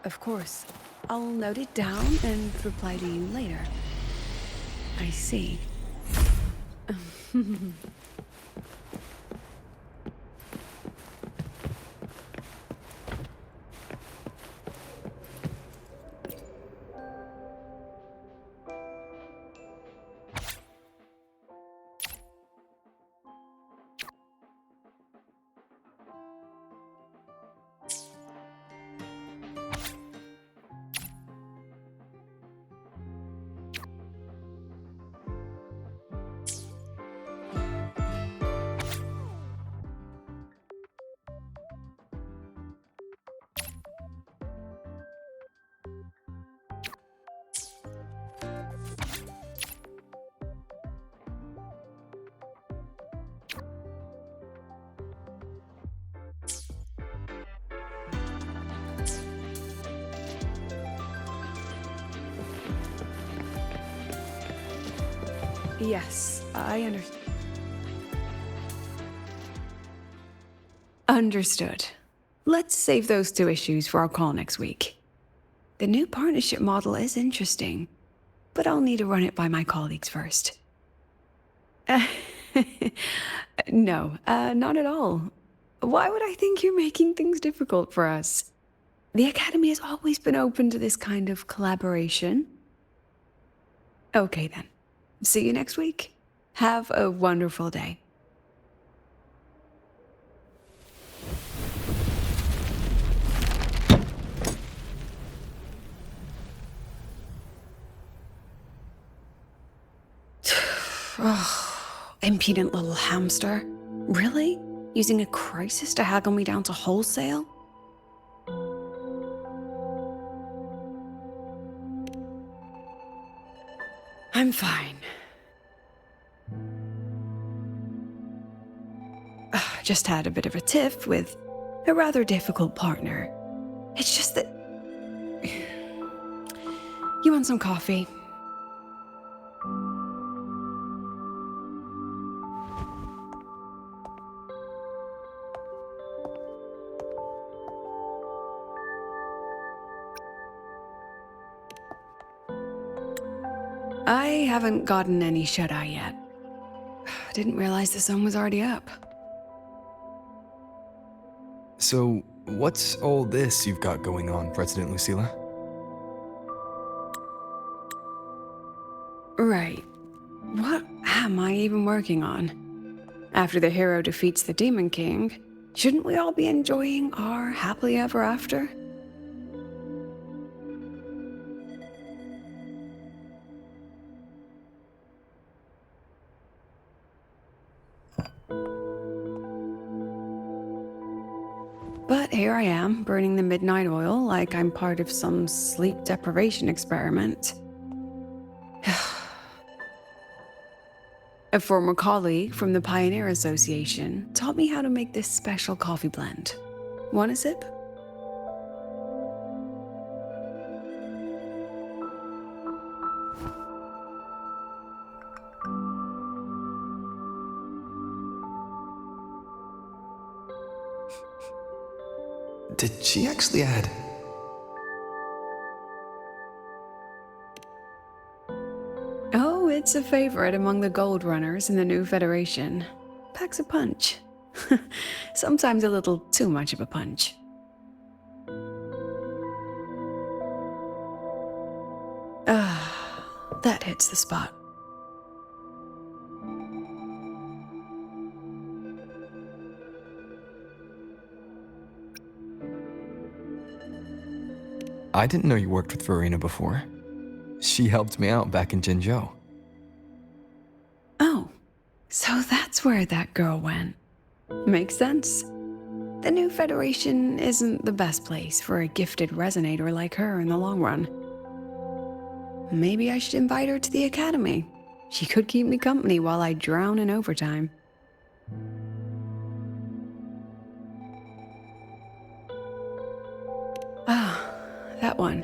Of course. I'll note it down and reply to you later. I see. Yes, I understand. Understood. Let's save those two issues for our call next week. The new partnership model is interesting, but I'll need to run it by my colleagues first. No, not at all. Why would I think you're making things difficult for us? The Academy has always been open to this kind of collaboration. Okay then. See you next week. Have a wonderful day. Oh, impudent little hamster. Really? Using a crisis to haggle me down to wholesale? I'm fine. Just had a bit of a tiff with a rather difficult partner. It's just that... You want some coffee? I haven't gotten any shut-eye yet. Didn't realize the sun was already up. So, what's all this you've got going on, President Lucilla? Right. What am I even working on? After the hero defeats the Demon King, shouldn't we all be enjoying our happily ever after? But here I am, burning the midnight oil like I'm part of some sleep deprivation experiment. A former colleague from the Pioneer Association taught me how to make this special coffee blend. Want a sip? Did she actually add? Oh, it's a favorite among the Gold Runners in the new Federation. Packs a punch. Sometimes a little too much of a punch. Ah, that hits the spot. I didn't know you worked with Verena before. She helped me out back in Jinzhou. Oh, so that's where that girl went. Makes sense. The new Federation isn't the best place for a gifted resonator like her in the long run. Maybe I should invite her to the Academy. She could keep me company while I drown in overtime. Ah, that one.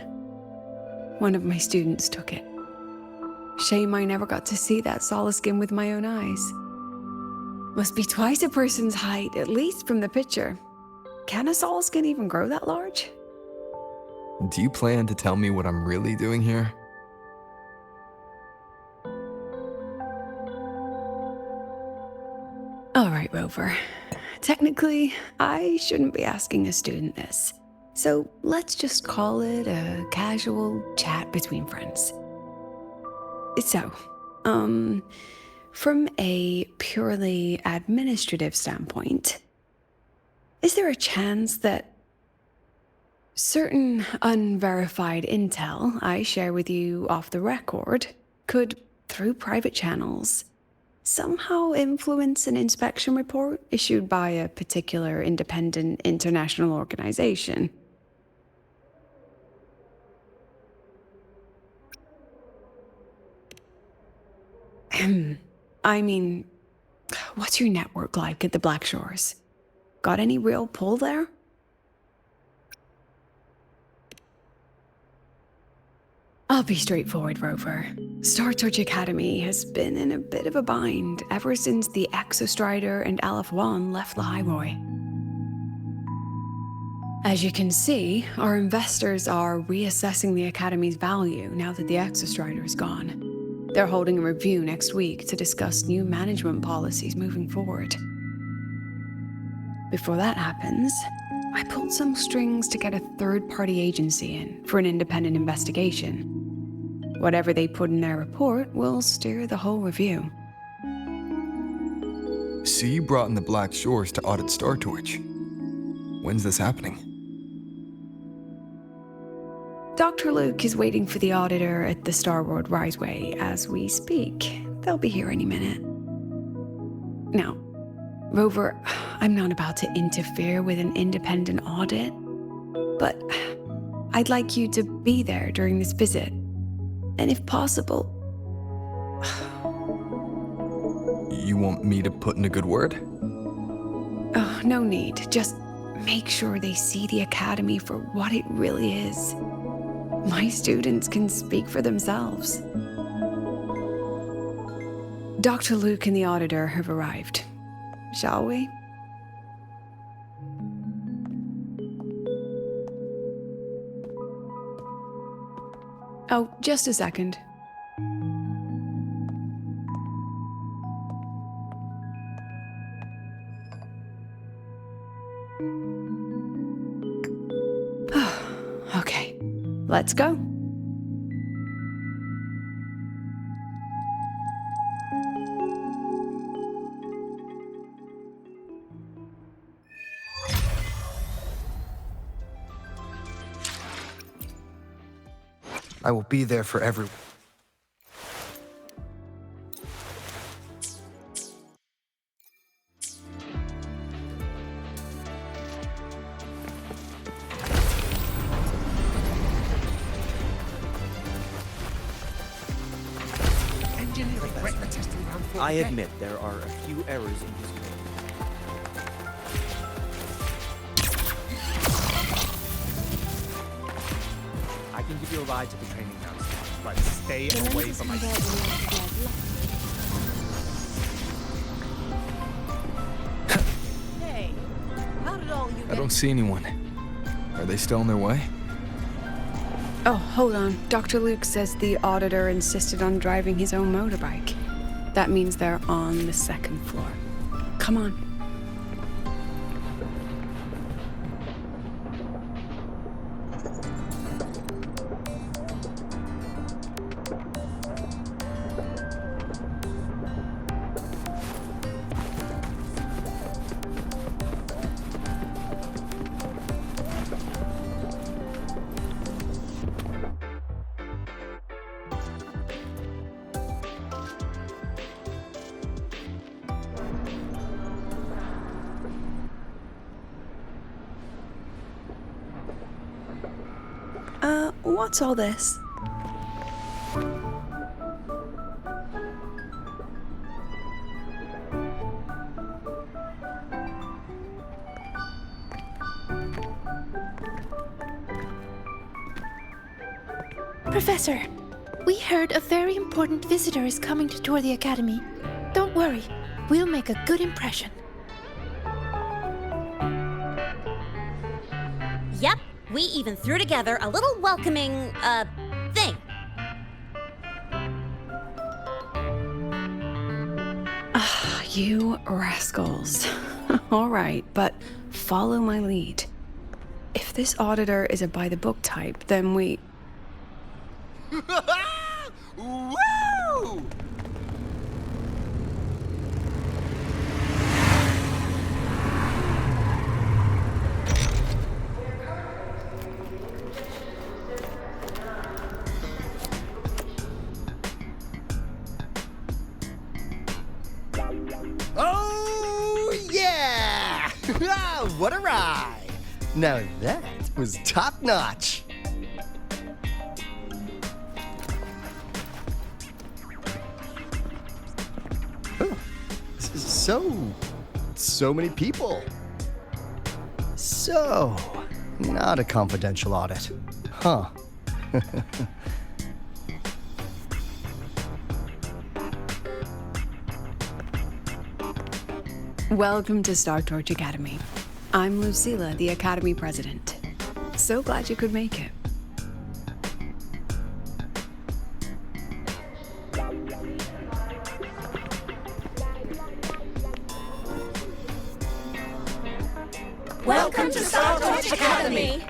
One of my students took it. Shame I never got to see that solace skin with my own eyes. Must be twice a person's height, at least from the picture. Can a solace skin even grow that large? Do you plan to tell me what I'm really doing here? All right, Rover. Technically, I shouldn't be asking a student this. So let's just call it a casual chat between friends. So, from a purely administrative standpoint, is there a chance that certain unverified intel I share with you off the record could, through private channels, somehow influence an inspection report issued by a particular independent international organization? I mean, what's your network like at the Black Shores? Got any real pull there? I'll be straightforward, Rover. Star Touch Academy has been in a bit of a bind ever since the Exostrider and Aleph 1 left the highway. As you can see, our investors are reassessing the Academy's value now that the Exostrider is gone. They're holding a review next week to discuss new management policies moving forward. Before that happens, I pulled some strings to get a third-party agency in for an independent investigation. Whatever they put in their report will steer the whole review. So you brought in the Black Shores to audit Star Torch. When's this happening? Dr. Luke is waiting for the auditor at the Starworld Riseway as we speak. They'll be here any minute. Now, Rover, I'm not about to interfere with an independent audit, but I'd like you to be there during this visit. And if possible... You want me to put in a good word? Oh, no need. Just make sure they see the Academy for what it really is. My students can speak for themselves. Dr. Luke and the auditor have arrived. Shall we? Oh, just a second. Okay, let's go. I will be there for everyone. I admit there are a few errors in his code. I can give you a ride to the training grounds, but stay away from my... Hey, how did all you I don't see anyone. Are they still on their way? Oh, hold on. Dr. Luke says the auditor insisted on driving his own motorbike. That means they're on the second floor. Come on. What's all this? Professor, we heard a very important visitor is coming to tour the Academy. Don't worry, we'll make a good impression. Yep, we even threw together a little welcoming, thing. You rascals. All right, but follow my lead. If this auditor is a by-the-book type, then we... Woo! Oh, yeah! What a ride! Now that was top-notch. Huh. So many people. So, not a confidential audit. Huh. Welcome to Star Torch Academy. I'm Lucilla, the Academy President. So glad you could make it. Welcome to Star Torch Academy.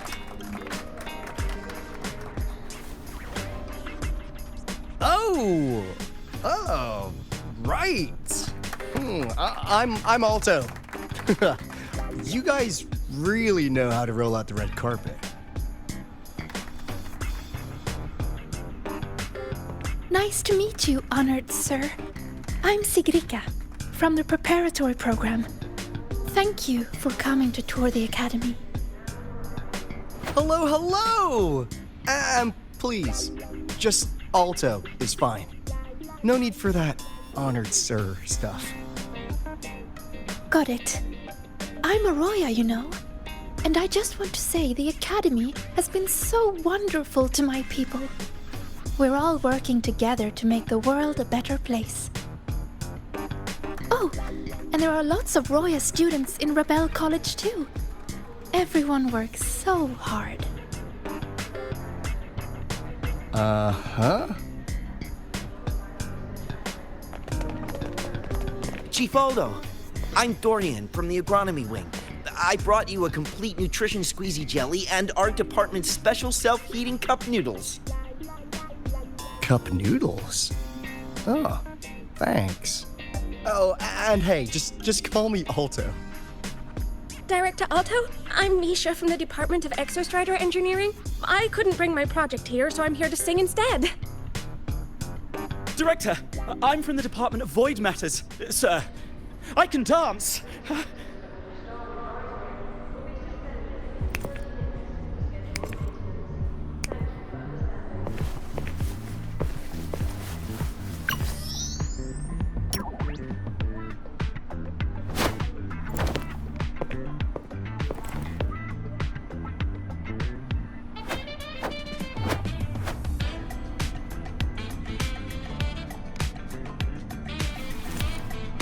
Oh, right. I'm Alto. You guys really know how to roll out the red carpet. Nice to meet you, honored sir. I'm Sigrika, from the preparatory program. Thank you for coming to tour the academy. Hello! Please, just Alto is fine. No need for that honored sir stuff. Got it. I'm Arroya, you know. And I just want to say the academy has been so wonderful to my people. We're all working together to make the world a better place. Oh, and there are lots of Roya students in Rebel College too. Everyone works so hard. Uh-huh. Chief Aldo, I'm Dorian from the Agronomy Wing. I brought you a complete nutrition squeezy jelly and our department's special self-heating cup noodles. Cup noodles? Oh, thanks. Oh, and hey, just call me Alto. Director Alto, I'm Misha from the Department of Exostrider Engineering. I couldn't bring my project here, so I'm here to sing instead. Director, I'm from the Department of Void Matters, sir. I can dance.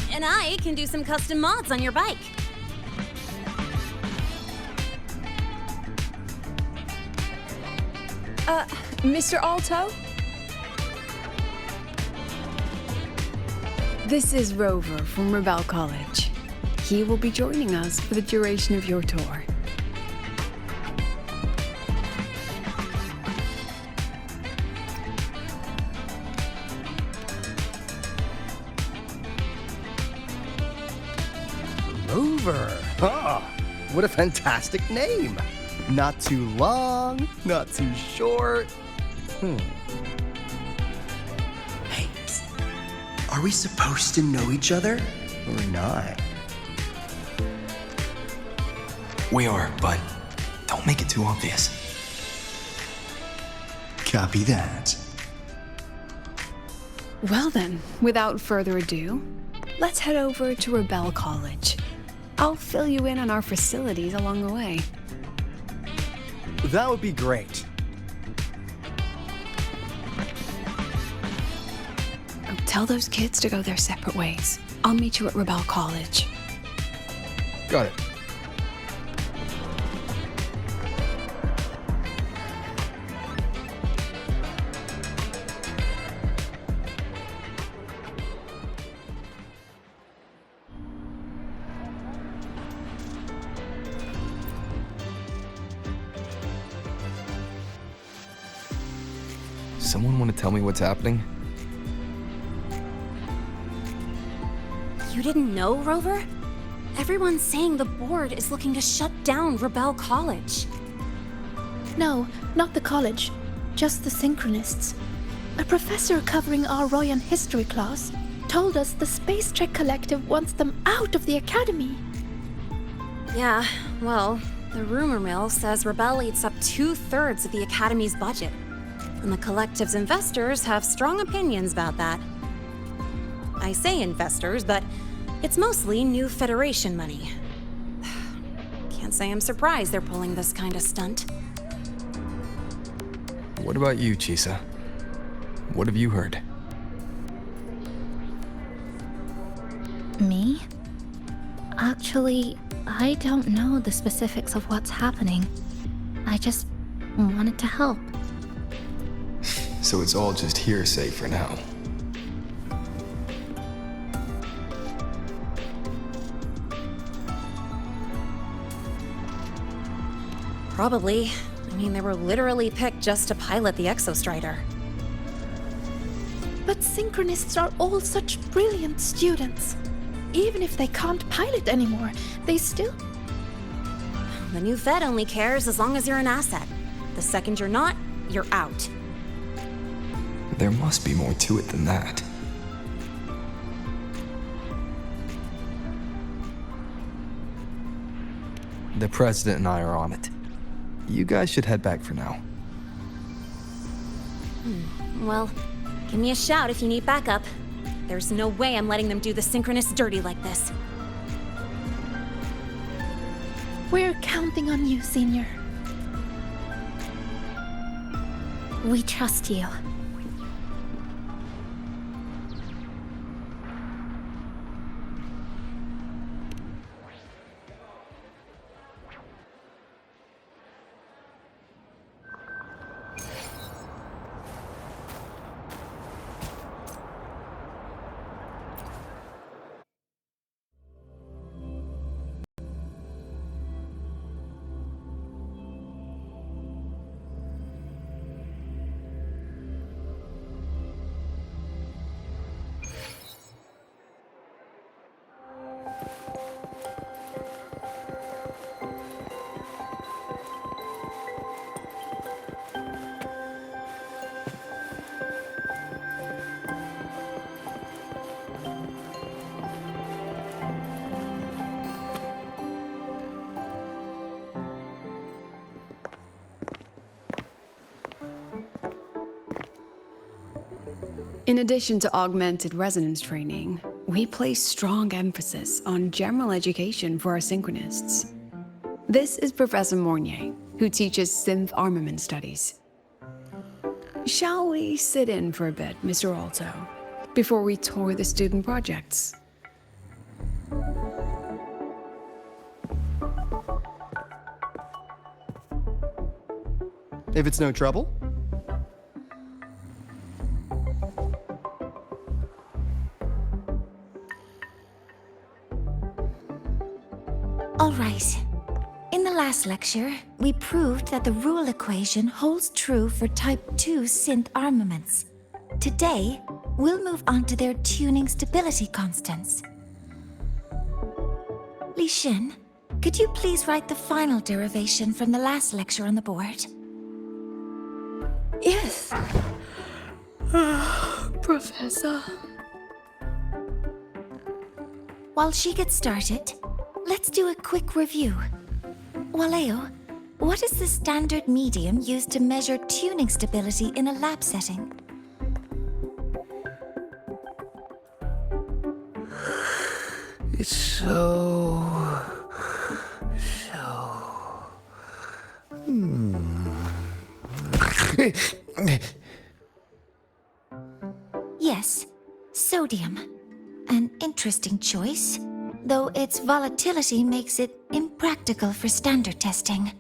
And I can do some custom mods on your bike. Mr. Alto? This is Rover from Rebel College. He will be joining us for the duration of your tour. Rover. Huh. What a fantastic name. Not too long, not too short. Hey, are we supposed to know each other or not? We are, but don't make it too obvious. Copy that. Well then, without further ado, let's head over to Rebel College. I'll fill you in on our facilities along the way. That would be great. Oh, tell those kids to go their separate ways. I'll meet you at Rebel College. Got it. Someone want to tell me what's happening? You didn't know, Rover? Everyone's saying the board is looking to shut down Rebel College. No, not the college. Just the Synchronists. A professor covering our Royan history class told us the Space Trek Collective wants them out of the Academy. Yeah, well, the rumor mill says Rebel eats up 2/3 of the Academy's budget. And the Collective's investors have strong opinions about that. I say investors, but it's mostly new Federation money. Can't say I'm surprised they're pulling this kind of stunt. What about you, Chisa? What have you heard? Me? Actually, I don't know the specifics of what's happening. I just wanted to help. So it's all just hearsay for now. Probably. I mean, they were literally picked just to pilot the Exostrider. But Synchronists are all such brilliant students. Even if they can't pilot anymore, they still... The new Fed only cares as long as you're an asset. The second you're not, you're out. There must be more to it than that. The president and I are on it. You guys should head back for now. Well, give me a shout if you need backup. There's no way I'm letting them do the Synchronists dirty like this. We're counting on you, Senior. We trust you. In addition to augmented resonance training, we place strong emphasis on general education for our Synchronists. This is Professor Mornier, who teaches synth armament studies. Shall we sit in for a bit, Mr. Alto, before we tour the student projects? If it's no trouble. All right. In the last lecture, we proved that the rule equation holds true for Type 2 synth armaments. Today, we'll move on to their tuning stability constants. Li Xin, could you please write the final derivation from the last lecture on the board? Yes. Professor. While she gets started, let's do a quick review. Waleo, what is the standard medium used to measure tuning stability in a lab setting? It's so... Yes, sodium. An interesting choice, though its volatility makes it impractical for standard testing.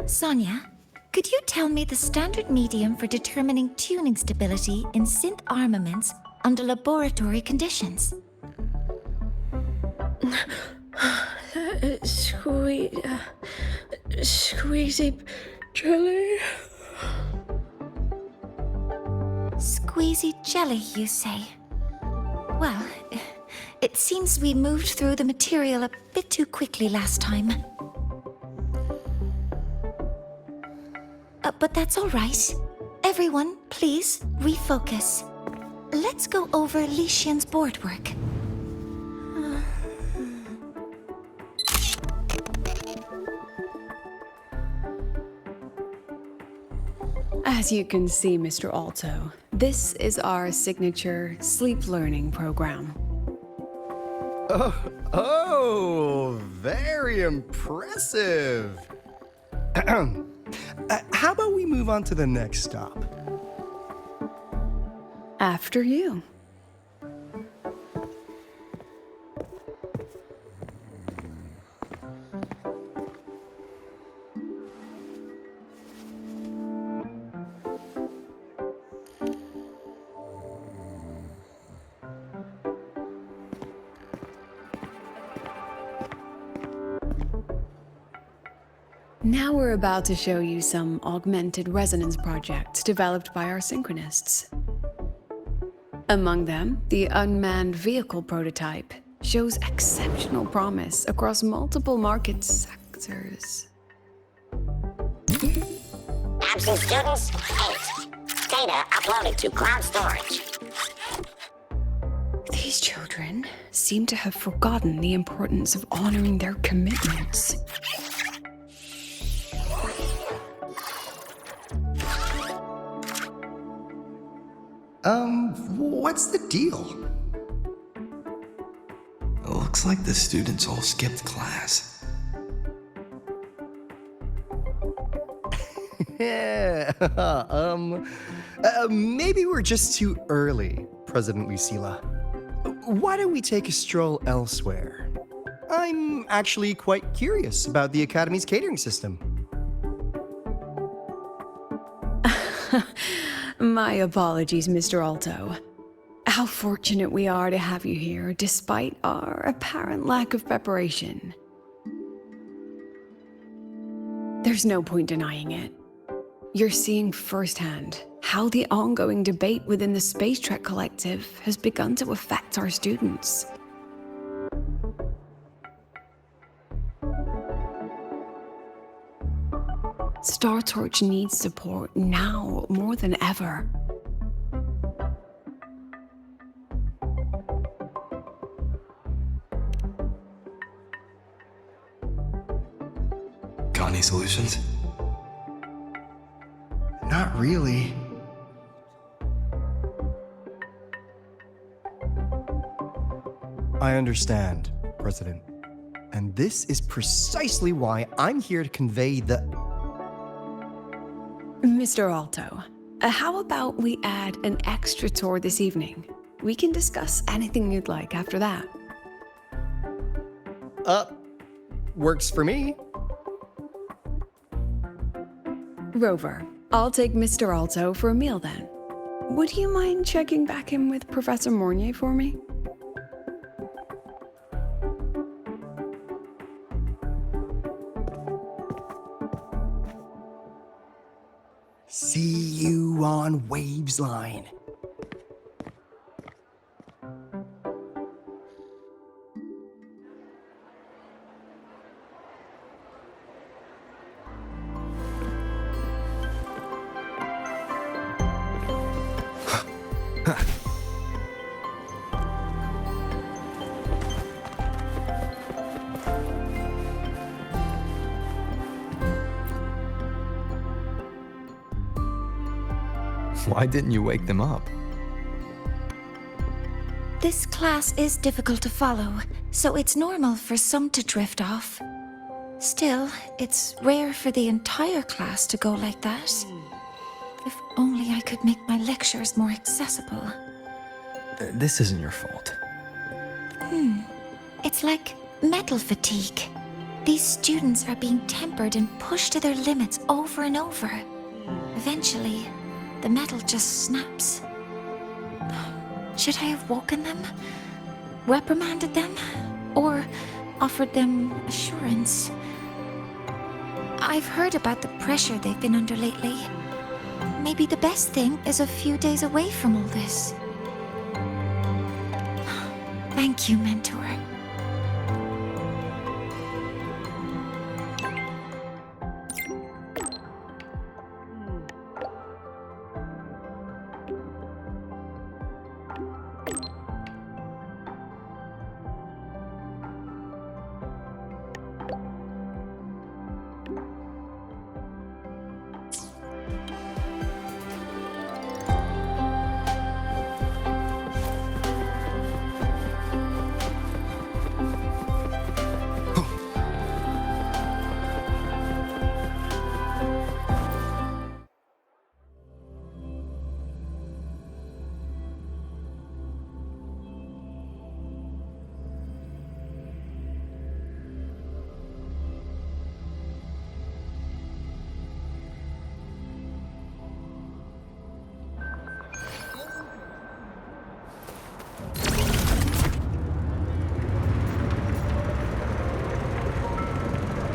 Sonia, could you tell me the standard medium for determining tuning stability in synth armaments under laboratory conditions? Squeezy jelly. Squeezy jelly, you say? Well, it seems we moved through the material a bit too quickly last time. But that's all right. Everyone, please refocus. Let's go over Lician's board work. As you can see, Mr. Alto, this is our signature sleep learning program. Oh, very impressive. How about we move on to the next stop? After you. Now we're about to show you some augmented resonance projects developed by our synchronists. Among them, the unmanned vehicle prototype shows exceptional promise across multiple market sectors. Absent students, 8. Data uploaded to cloud storage. These children seem to have forgotten the importance of honoring their commitments. What's the deal? It looks like the students all skipped class. Yeah, maybe we're just too early, President Lucila. Why don't we take a stroll elsewhere? I'm actually quite curious about the Academy's catering system. My apologies, Mr. Alto. How fortunate we are to have you here, despite our apparent lack of preparation. There's no point denying it. You're seeing firsthand how the ongoing debate within the Space Trek Collective has begun to affect our students. Star Torch needs support now more than ever. Got any solutions? Not really. I understand, President. And this is precisely why I'm here to convey the... Mr. Alto, how about we add an extra tour this evening? We can discuss anything you'd like after that. Works for me. Rover, I'll take Mr. Alto for a meal then. Would you mind checking back in with Professor Mornier for me? See you on Waves Line. Why didn't you wake them up? This class is difficult to follow, so it's normal for some to drift off. Still, it's rare for the entire class to go like that. If only I could make my lectures more accessible. This isn't your fault. It's like metal fatigue. These students are being tempered and pushed to their limits over and over. Eventually, the metal just snaps. Should I have woken them? Reprimanded them? Or offered them assurance? I've heard about the pressure they've been under lately. Maybe the best thing is a few days away from all this. Thank you, Mentor.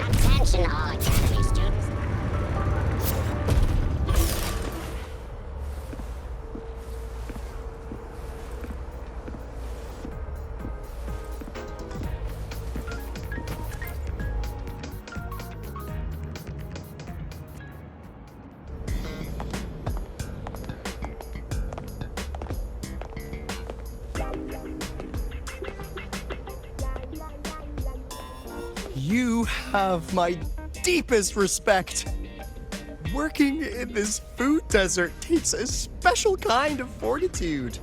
Attention all Academy students. You have my deepest respect. Working in this food desert takes a special kind of fortitude.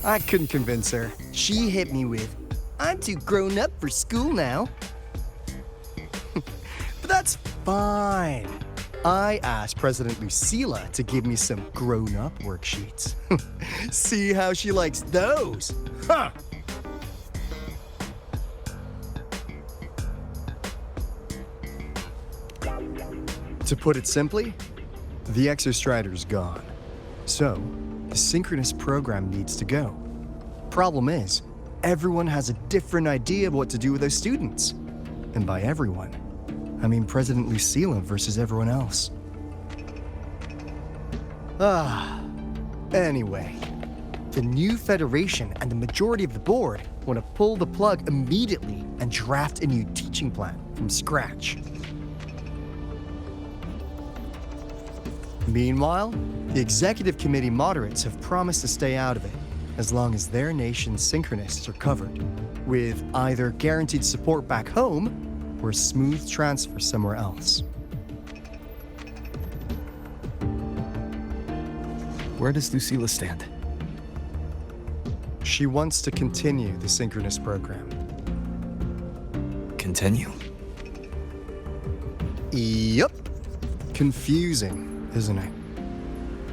I couldn't convince her. She hit me with, "I'm too grown up for school now." But that's fine. I asked President Lucilla to give me some grown-up worksheets. See how she likes those? Huh! To put it simply, the Exostrider's gone. So, the synchronous program needs to go. Problem is, everyone has a different idea of what to do with those students. And by everyone, I mean President Lucilla versus everyone else. Anyway, the new Federation and the majority of the board want to pull the plug immediately and draft a new teaching plan from scratch. Meanwhile, the executive committee moderates have promised to stay out of it as long as their nation's synchronists are covered, with either guaranteed support back home or a smooth transfer somewhere else. Where does Lucilla stand? She wants to continue the synchronous program. Continue? Yup. Confusing, isn't it?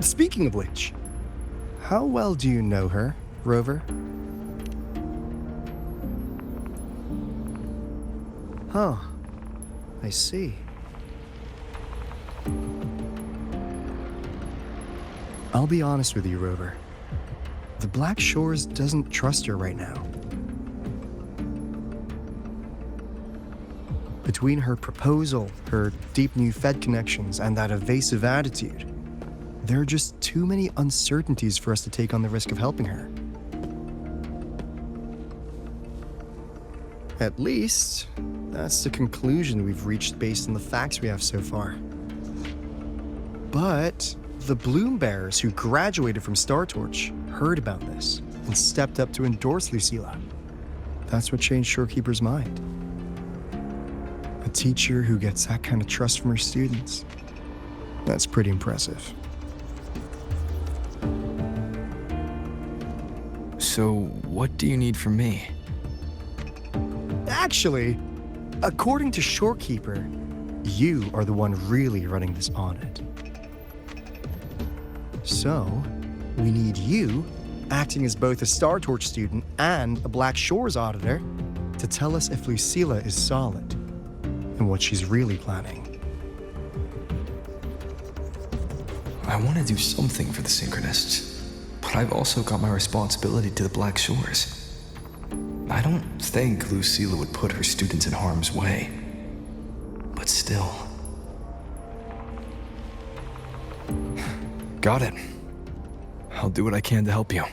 Speaking of which, how well do you know her, Rover? Huh. I see. I'll be honest with you, Rover. The Black Shores doesn't trust her right now. Between her proposal, her deep new Fed connections, and that evasive attitude, there are just too many uncertainties for us to take on the risk of helping her. At least, that's the conclusion we've reached based on the facts we have so far. But the Bloom Bearers who graduated from Star Torch heard about this and stepped up to endorse Lucilla. That's what changed Shorekeeper's mind. A teacher who gets that kind of trust from her students. That's pretty impressive. So, what do you need from me? Actually, according to Shorekeeper, you are the one really running this audit. So, we need you, acting as both a Star Torch student and a Black Shores auditor, to tell us if Lucilla is solid and what she's really planning. I want to do something for the Synchronists, but I've also got my responsibility to the Black Shores. I don't think Lucilla would put her students in harm's way. But still. Got it. I'll do what I can to help you.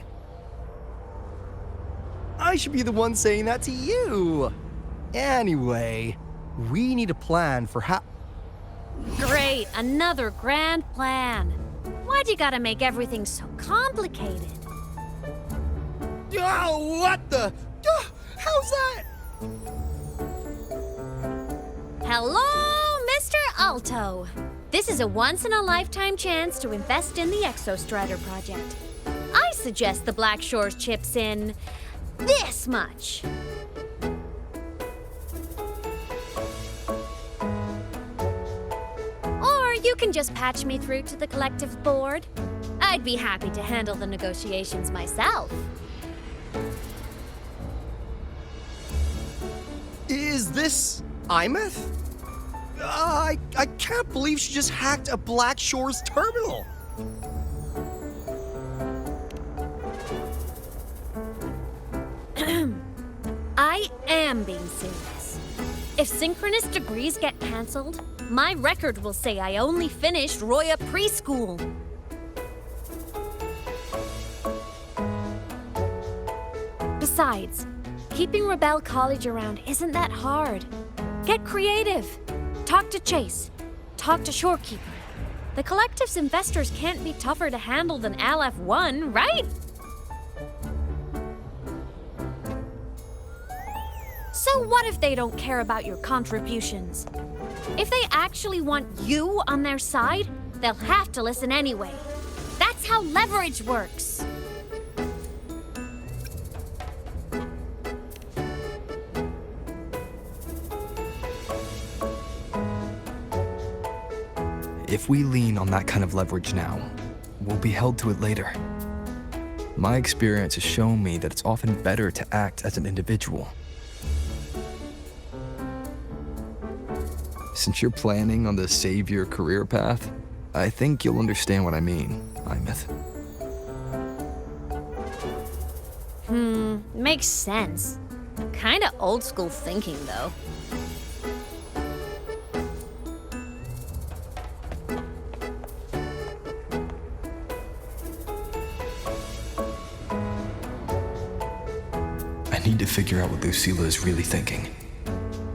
I should be the one saying that to you. Anyway, we need a plan for how... Great, another grand plan. Why'd you gotta make everything so complicated? Oh, what the... how's that? Hello, Mr. Alto. This is a once-in-a-lifetime chance to invest in the Exostrider project. I suggest the Black Shores chips in this much. Or you can just patch me through to the collective board. I'd be happy to handle the negotiations myself. Is this Imeth? I can't believe she just hacked a Black Shores terminal. I am being serious. If synchronous degrees get cancelled, my record will say I only finished Roya preschool. Besides, keeping Rebel College around isn't that hard. Get creative. Talk to Chase. Talk to Shorekeeper. The collective's investors can't be tougher to handle than LF1, right? So what if they don't care about your contributions? If they actually want you on their side, they'll have to listen anyway. That's how leverage works. If we lean on that kind of leverage now, we'll be held to it later. My experience has shown me that it's often better to act as an individual. Since you're planning on the savior career path, I think you'll understand what I mean, Imeth. Makes sense. Kinda old school thinking, though. I need to figure out what Lucilla is really thinking.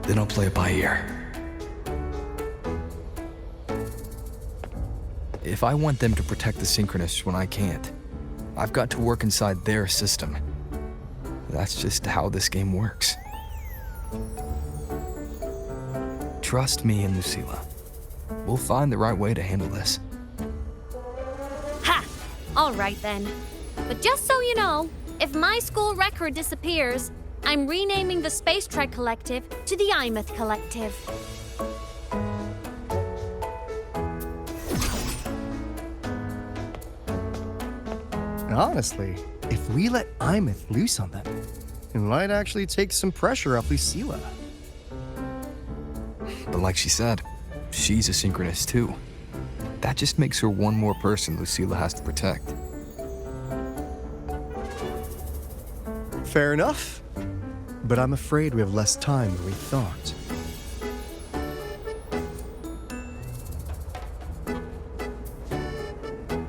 Then I'll play it by ear. If I want them to protect the Synchronists when I can't, I've got to work inside their system. That's just how this game works. Trust me and Lucilla. We'll find the right way to handle this. Ha! All right then. But just so you know, if my school record disappears, I'm renaming the Space Trek Collective to the Imeth Collective. Honestly, if we let Imeth loose on them, it might actually take some pressure off Lucilla. But like she said, she's a Synchronist too. That just makes her one more person Lucilla has to protect. Fair enough, but I'm afraid we have less time than we thought.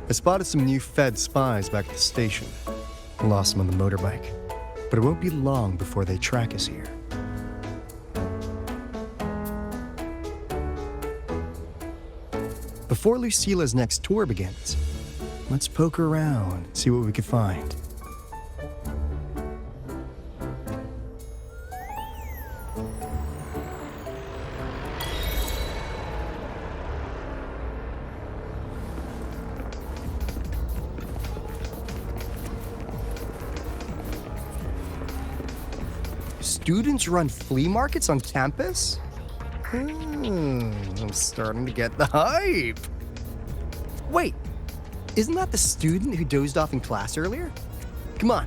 I spotted some new Fed spies back at the station. Lost them on the motorbike, but it won't be long before they track us here. Before Lucilla's next tour begins, let's poke around, see what we can find. Students run flea markets on campus? I'm starting to get the hype. Wait, isn't that the student who dozed off in class earlier? Come on,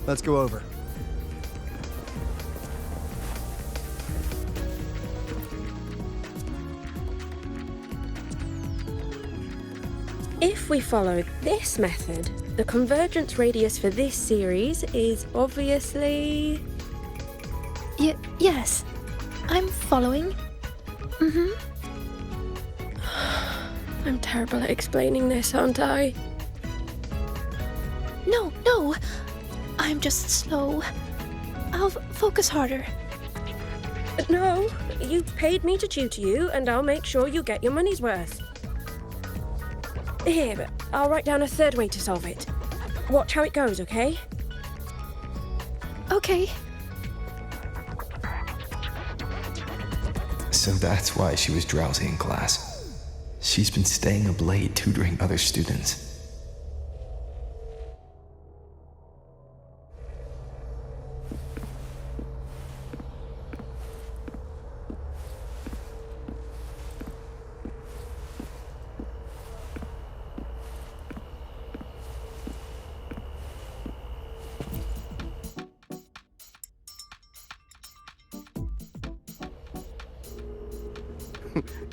let's go over. If we follow this method, the convergence radius for this series is obviously Yes. I'm following. Mm-hmm. I'm terrible at explaining this, aren't I? No. I'm just slow. I'll focus harder. No, you paid me to tutor you, and I'll make sure you get your money's worth. Here, I'll write down a third way to solve it. Watch how it goes, okay? Okay. So that's why she was drowsy in class. She's been staying up late tutoring other students.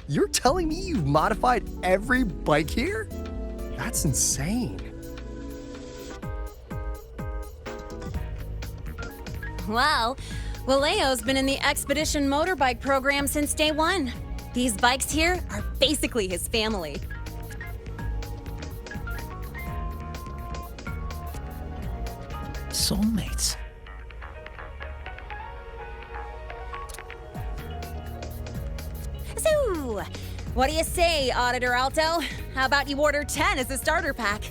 You're telling me you've modified every bike here? That's insane. Wow. Waleo's been in the Expedition motorbike program since day one. These bikes here are basically his family. Soulmates. So, what do you say, Auditor Alto? How about you order 10 as a starter pack?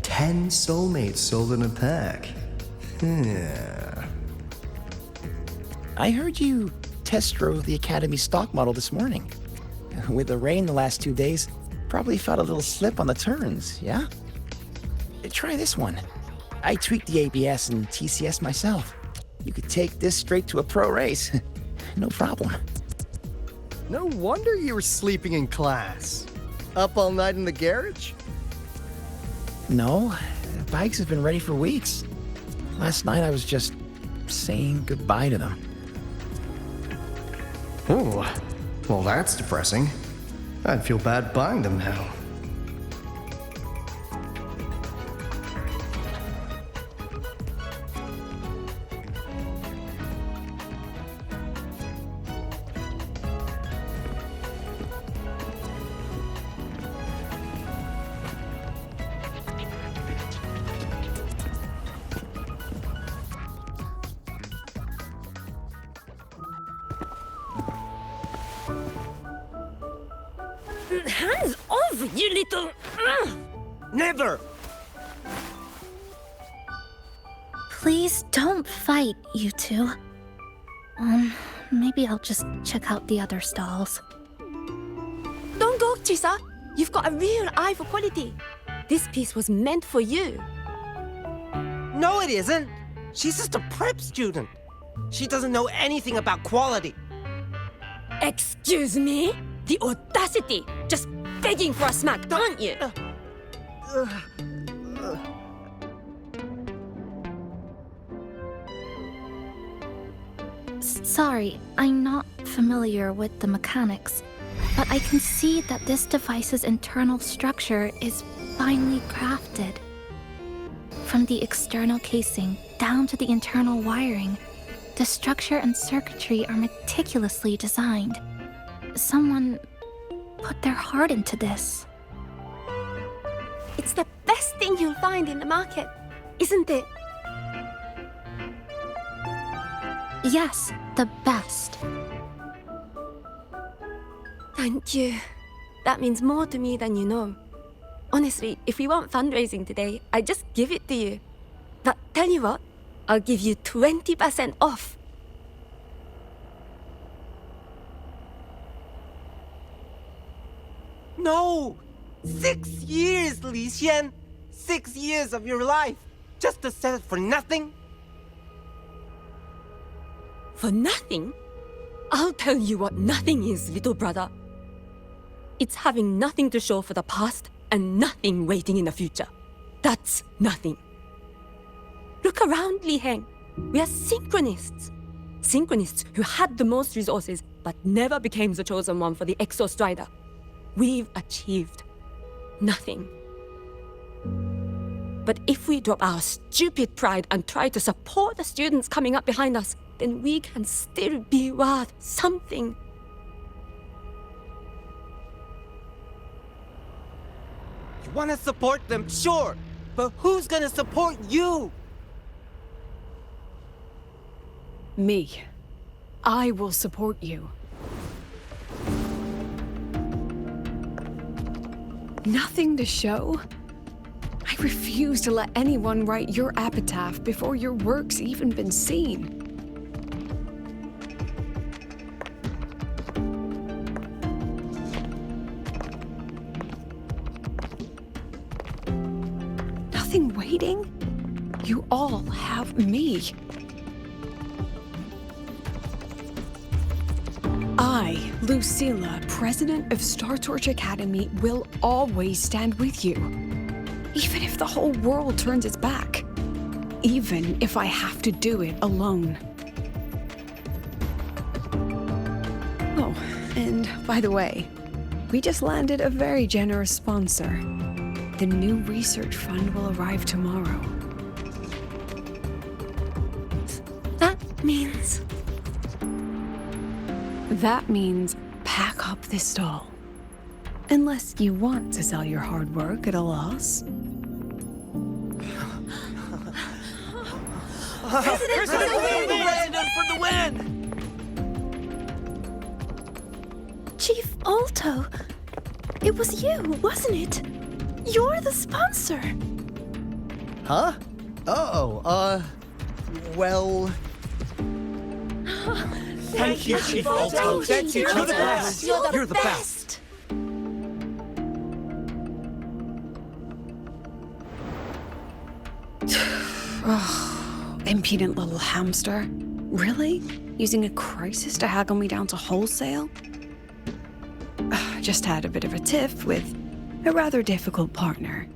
10 soulmates sold in a pack. I heard you test drove the Academy stock model this morning. With the rain the last 2 days, probably felt a little slip on the turns, yeah? Try this one. I tweaked the ABS and TCS myself. You could take this straight to a pro race. No problem. No wonder you were sleeping in class. Up all night in the garage? No, the bikes have been ready for weeks. Last night I was just saying goodbye to them. Oh, well that's depressing. I'd feel bad buying them now. Hands off, you little... Never! Please don't fight, you two. Maybe I'll just check out the other stalls. Don't go, Chisa. You've got a real eye for quality. This piece was meant for you. No, it isn't. She's just a prep student. She doesn't know anything about quality. Excuse me? The audacity! Just begging for a smack, aren't you? Sorry, I'm not familiar with the mechanics, but I can see that this device's internal structure is finely crafted. From the external casing down to the internal wiring, the structure and circuitry are meticulously designed. Someone put their heart into this. It's the best thing you'll find in the market, isn't it? Yes, the best. Thank you. That means more to me than you know. Honestly, if we weren't fundraising today, I'd just give it to you. But tell you what, I'll give you 20% off. No! 6 years, Li Xian! 6 years of your life! Just to sell it for nothing? For nothing? I'll tell you what nothing is, little brother. It's having nothing to show for the past and nothing waiting in the future. That's nothing. Look around, Li Heng. We are synchronists. Synchronists who had the most resources but never became the chosen one for the Exo Strider. We've achieved nothing. But if we drop our stupid pride and try to support the students coming up behind us, then we can still be worth something. You want to support them, sure, but who's gonna support you? Me. I will support you. Nothing to show? I refuse to let anyone write your epitaph before your work's even been seen. Nothing waiting? You all have me. I, Lucilla, president of Star Torch Academy, will always stand with you. Even if the whole world turns its back. Even if I have to do it alone. Oh, and by the way, we just landed a very generous sponsor. The new research fund will arrive tomorrow. That means... That means pack up this stall. Unless you want to sell your hard work at a loss. President for the win! Chief Alto, it was you, wasn't it? You're the sponsor. Huh? Oh, well... Thank you, Chief Alto. Thank you, You're the Chief. best. You're the best. Impudent little hamster. Really? Using a crisis to haggle me down to wholesale? Just had a bit of a tiff with a rather difficult partner.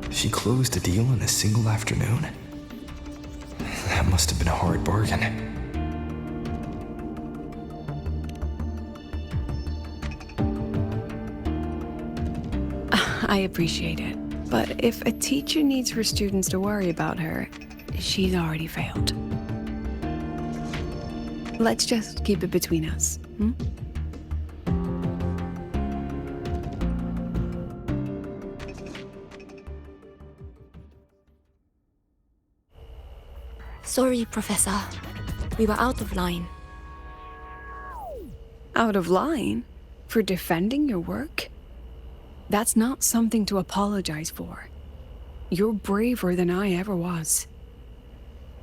She closed a deal in a single afternoon? That must have been a hard bargain. I appreciate it, but if a teacher needs her students to worry about her, she's already failed. Let's just keep it between us, hmm? Sorry, Professor. We were out of line. Out of line? For defending your work? That's not something to apologize for. You're braver than I ever was.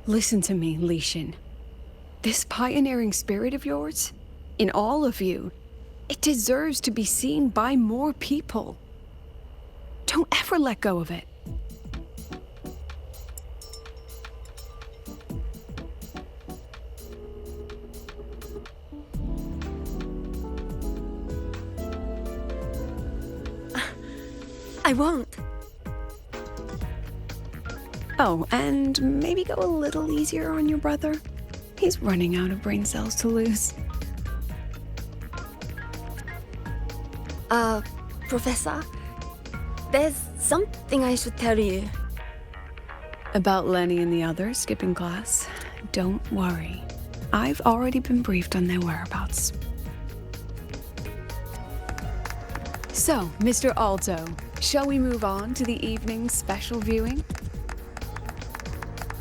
Listen to me, Li Xin. This pioneering spirit of yours, in all of you, it deserves to be seen by more people. Don't ever let go of it. I won't. Oh, and maybe go a little easier on your brother. He's running out of brain cells to lose. Professor, there's something I should tell you. About Lenny and the others skipping class? Don't worry. I've already been briefed on their whereabouts. So, Mr. Alto, shall we move on to the evening's special viewing?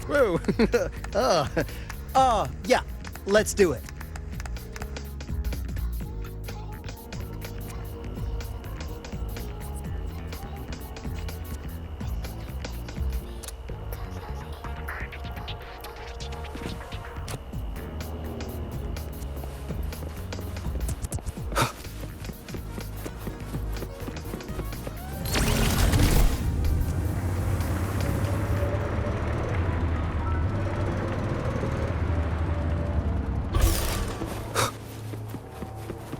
Whoa. Yeah, let's do it.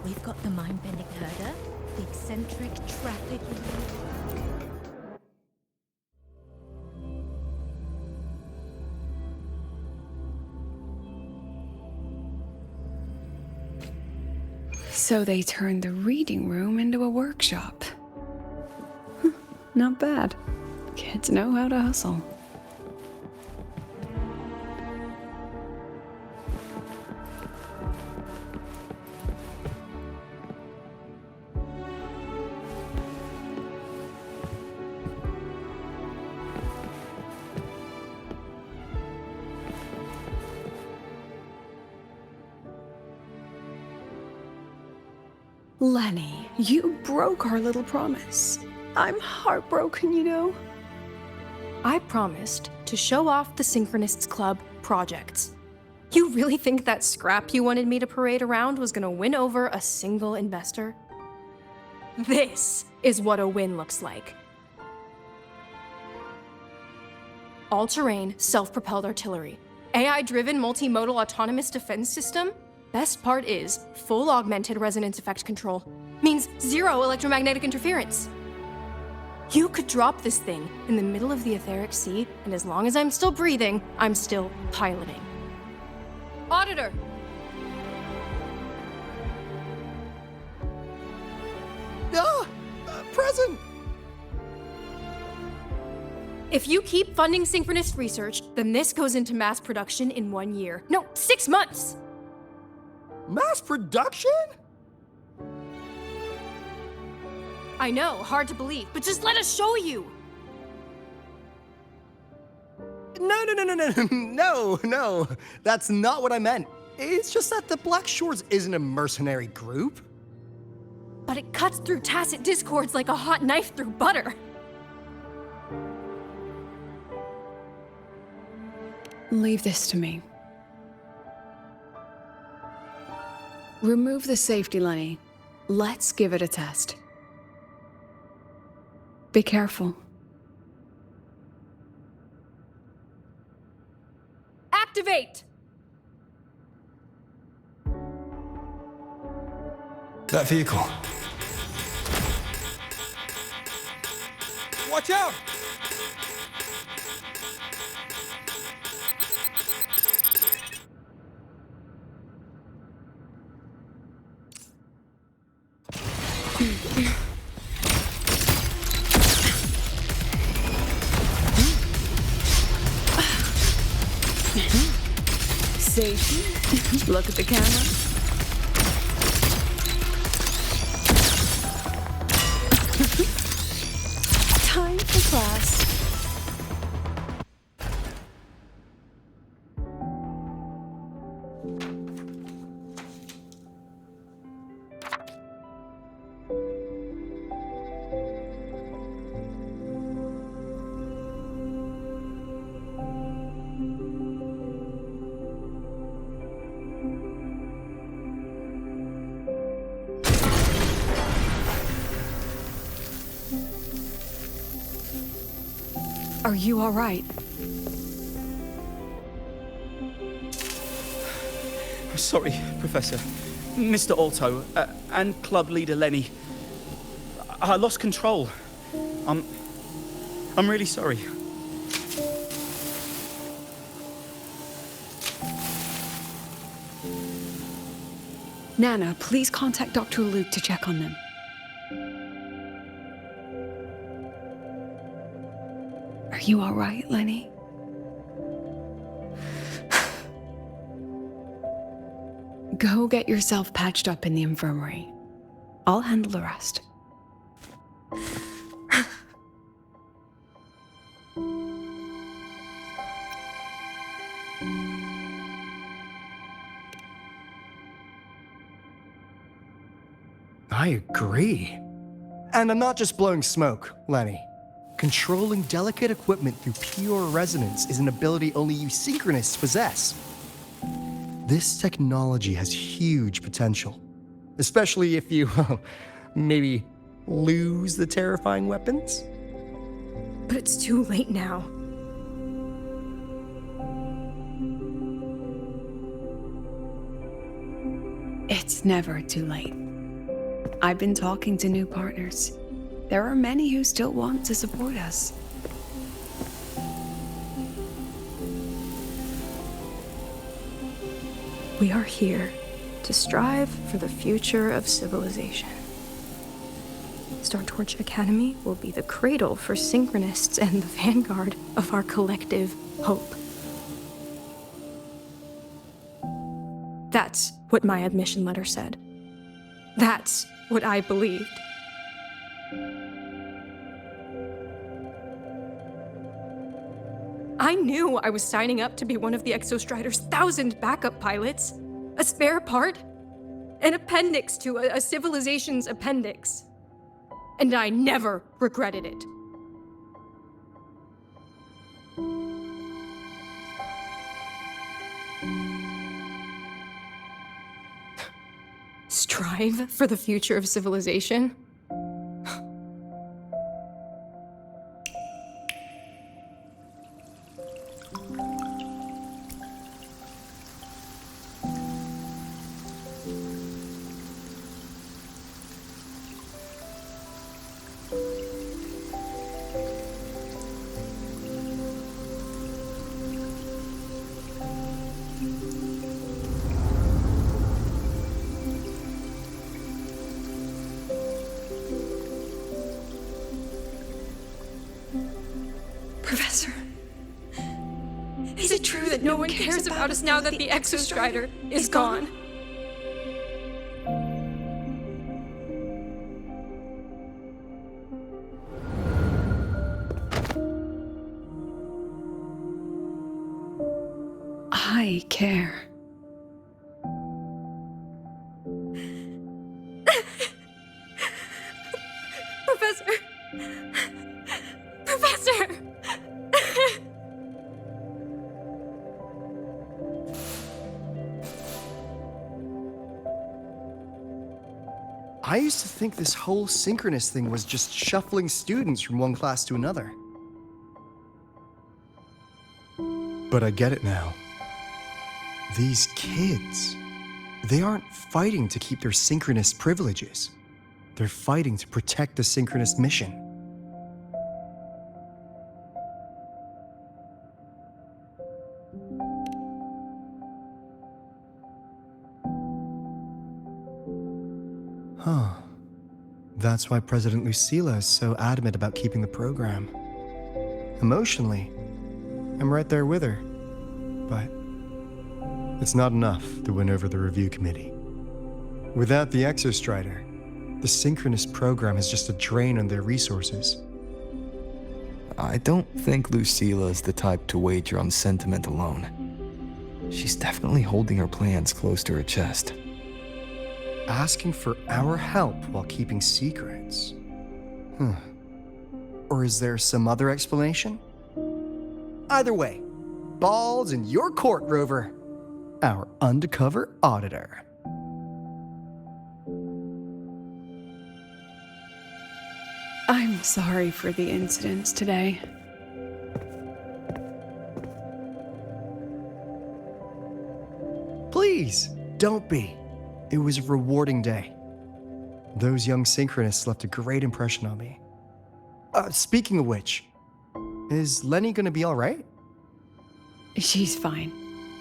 We've got the mind-bending herder, the eccentric traffic. So they turned the reading room into a workshop. Not bad. Kids know how to hustle. Lenny, you broke our little promise. I'm heartbroken, you know. I promised to show off the Synchronists Club projects. You really think that scrap you wanted me to parade around was gonna win over a single investor? This is what a win looks like. All-terrain, self-propelled artillery. AI-driven multimodal autonomous defense system? Best part is, full augmented resonance effect control. Means zero electromagnetic interference. You could drop this thing in the middle of the etheric sea, and as long as I'm still breathing, I'm still piloting. Auditor! Present! If you keep funding synchronist research, then this goes into mass production in 1 year. No, 6 months! Mass production? I know, hard to believe, but just let us show you! No. That's not what I meant. It's just that the Black Shores isn't a mercenary group. But it cuts through tacit discords like a hot knife through butter. Leave this to me. Remove the safety, Lenny. Let's give it a test. Be careful. Activate! That vehicle. Watch out! Safety. Look at the camera. Time for class. Are you all right? Sorry, Professor. Mr. Alto, and club leader Lenny. I lost control. I'm really sorry. Nana, please contact Dr. Luke to check on them. Are you all right, Lenny? Go get yourself patched up in the infirmary. I'll handle the rest. I agree. And I'm not just blowing smoke, Lenny. Controlling delicate equipment through pure resonance is an ability only you Synchronists possess. This technology has huge potential, especially if you, maybe lose the terrifying weapons. But it's too late now. It's never too late. I've been talking to new partners. There are many who still want to support us. We are here to strive for the future of civilization. Star Torch Academy will be the cradle for synchronists and the vanguard of our collective hope. That's what my admission letter said. That's what I believed. I knew I was signing up to be one of the Exostrider's 1,000 backup pilots, a spare part, an appendix to a civilization's appendix. And I never regretted it. Strive for the future of civilization? Professor, Is it true that no one cares about us now that the Exostrider is gone? I care. Professor! Professor! I used to think this whole synchronous thing was just shuffling students from one class to another. But I get it now. These kids, they aren't fighting to keep their synchronous privileges. They're fighting to protect the synchronous mission. Huh. That's why President Lucilla is so adamant about keeping the program. Emotionally, I'm right there with her. But it's not enough to win over the review committee. Without the Exostrider, the synchronous program is just a drain on their resources. I don't think Lucila's the type to wager on sentiment alone. She's definitely holding her plans close to her chest. Asking for our help while keeping secrets. Or is there some other explanation? Either way, ball's in your court, Rover. Our undercover auditor. I'm sorry for the incidents today. Please, don't be. It was a rewarding day. Those young synchronists left a great impression on me. Speaking of which, is Lenny gonna be all right? She's fine.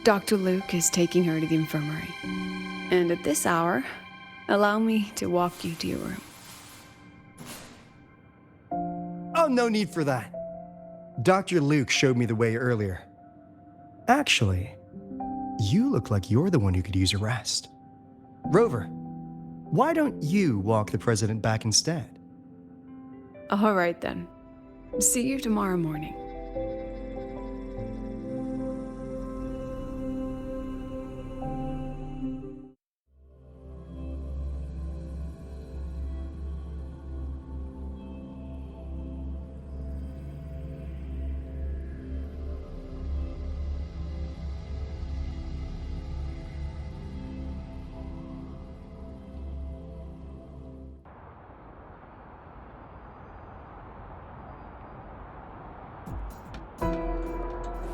Dr. Luke is taking her to the infirmary. And at this hour, allow me to walk you to your room. Oh, no need for that. Dr. Luke showed me the way earlier. Actually, you look like you're the one who could use a rest. Rover, why don't you walk the president back instead? All right then. See you tomorrow morning.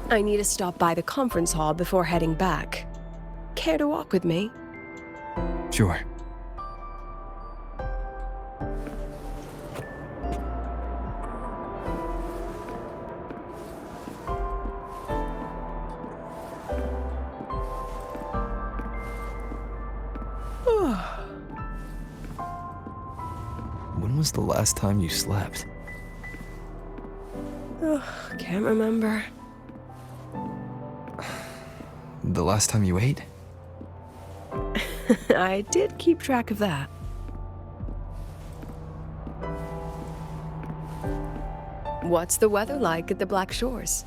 I need to stop by the conference hall before heading back. Care to walk with me? Sure. When was the last time you slept? Ugh, can't remember. The last time you ate? I did keep track of that. What's the weather like at the Black Shores?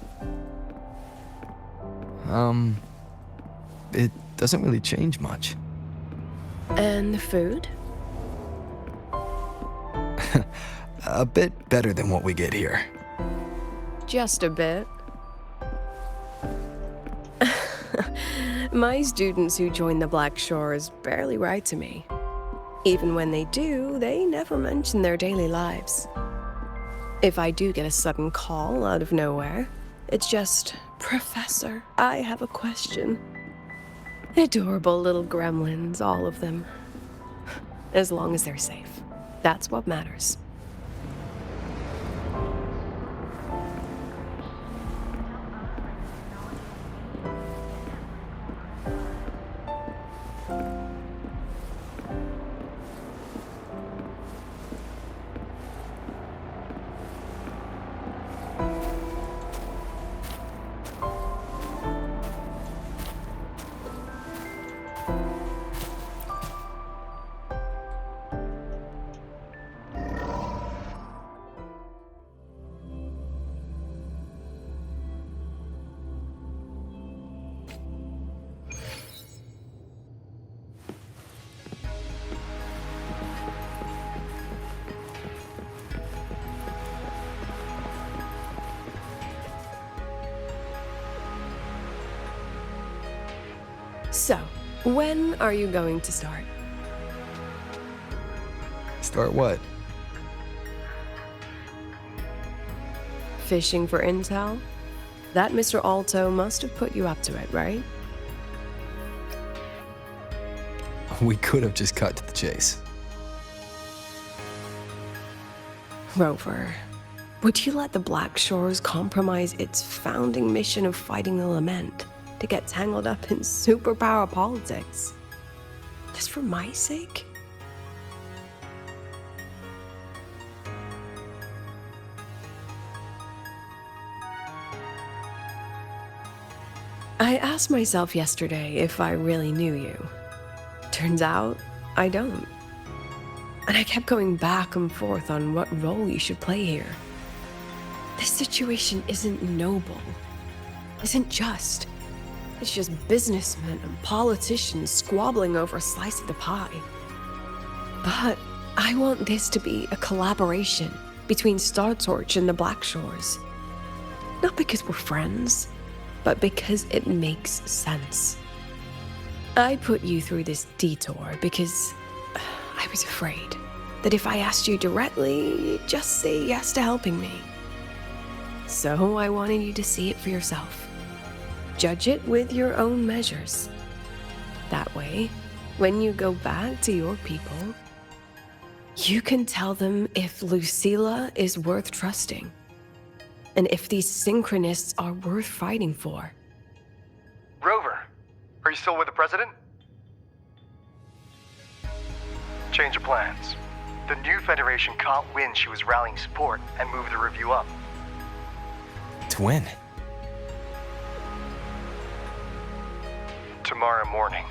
It doesn't really change much. And the food? A bit better than what we get here. Just a bit. My students who join the Black Shores barely write to me. Even when they do, they never mention their daily lives. If I do get a sudden call out of nowhere, it's just, "Professor, I have a question." Adorable little gremlins, all of them. As long as they're safe. That's what matters. So, when are you going to start? Start what? Fishing for intel? That Mr. Alto must have put you up to it, right? We could have just cut to the chase. Rover, would you let the Black Shores compromise its founding mission of fighting the Lament to get tangled up in superpower politics? Just for my sake? I asked myself yesterday if I really knew you. Turns out, I don't. And I kept going back and forth on what role you should play here. This situation isn't noble, isn't just. It's just businessmen and politicians squabbling over a slice of the pie. But I want this to be a collaboration between Star Torch and the Black Shores. Not because we're friends, but because it makes sense. I put you through this detour because I was afraid that if I asked you directly, you'd just say yes to helping me. So I wanted you to see it for yourself. Judge it with your own measures. That way, when you go back to your people, you can tell them if Lucilla is worth trusting, and if these synchronists are worth fighting for. Rover, are you still with the president? Change of plans. The new Federation caught wind she was rallying support and moved the review up. To when? Tomorrow morning.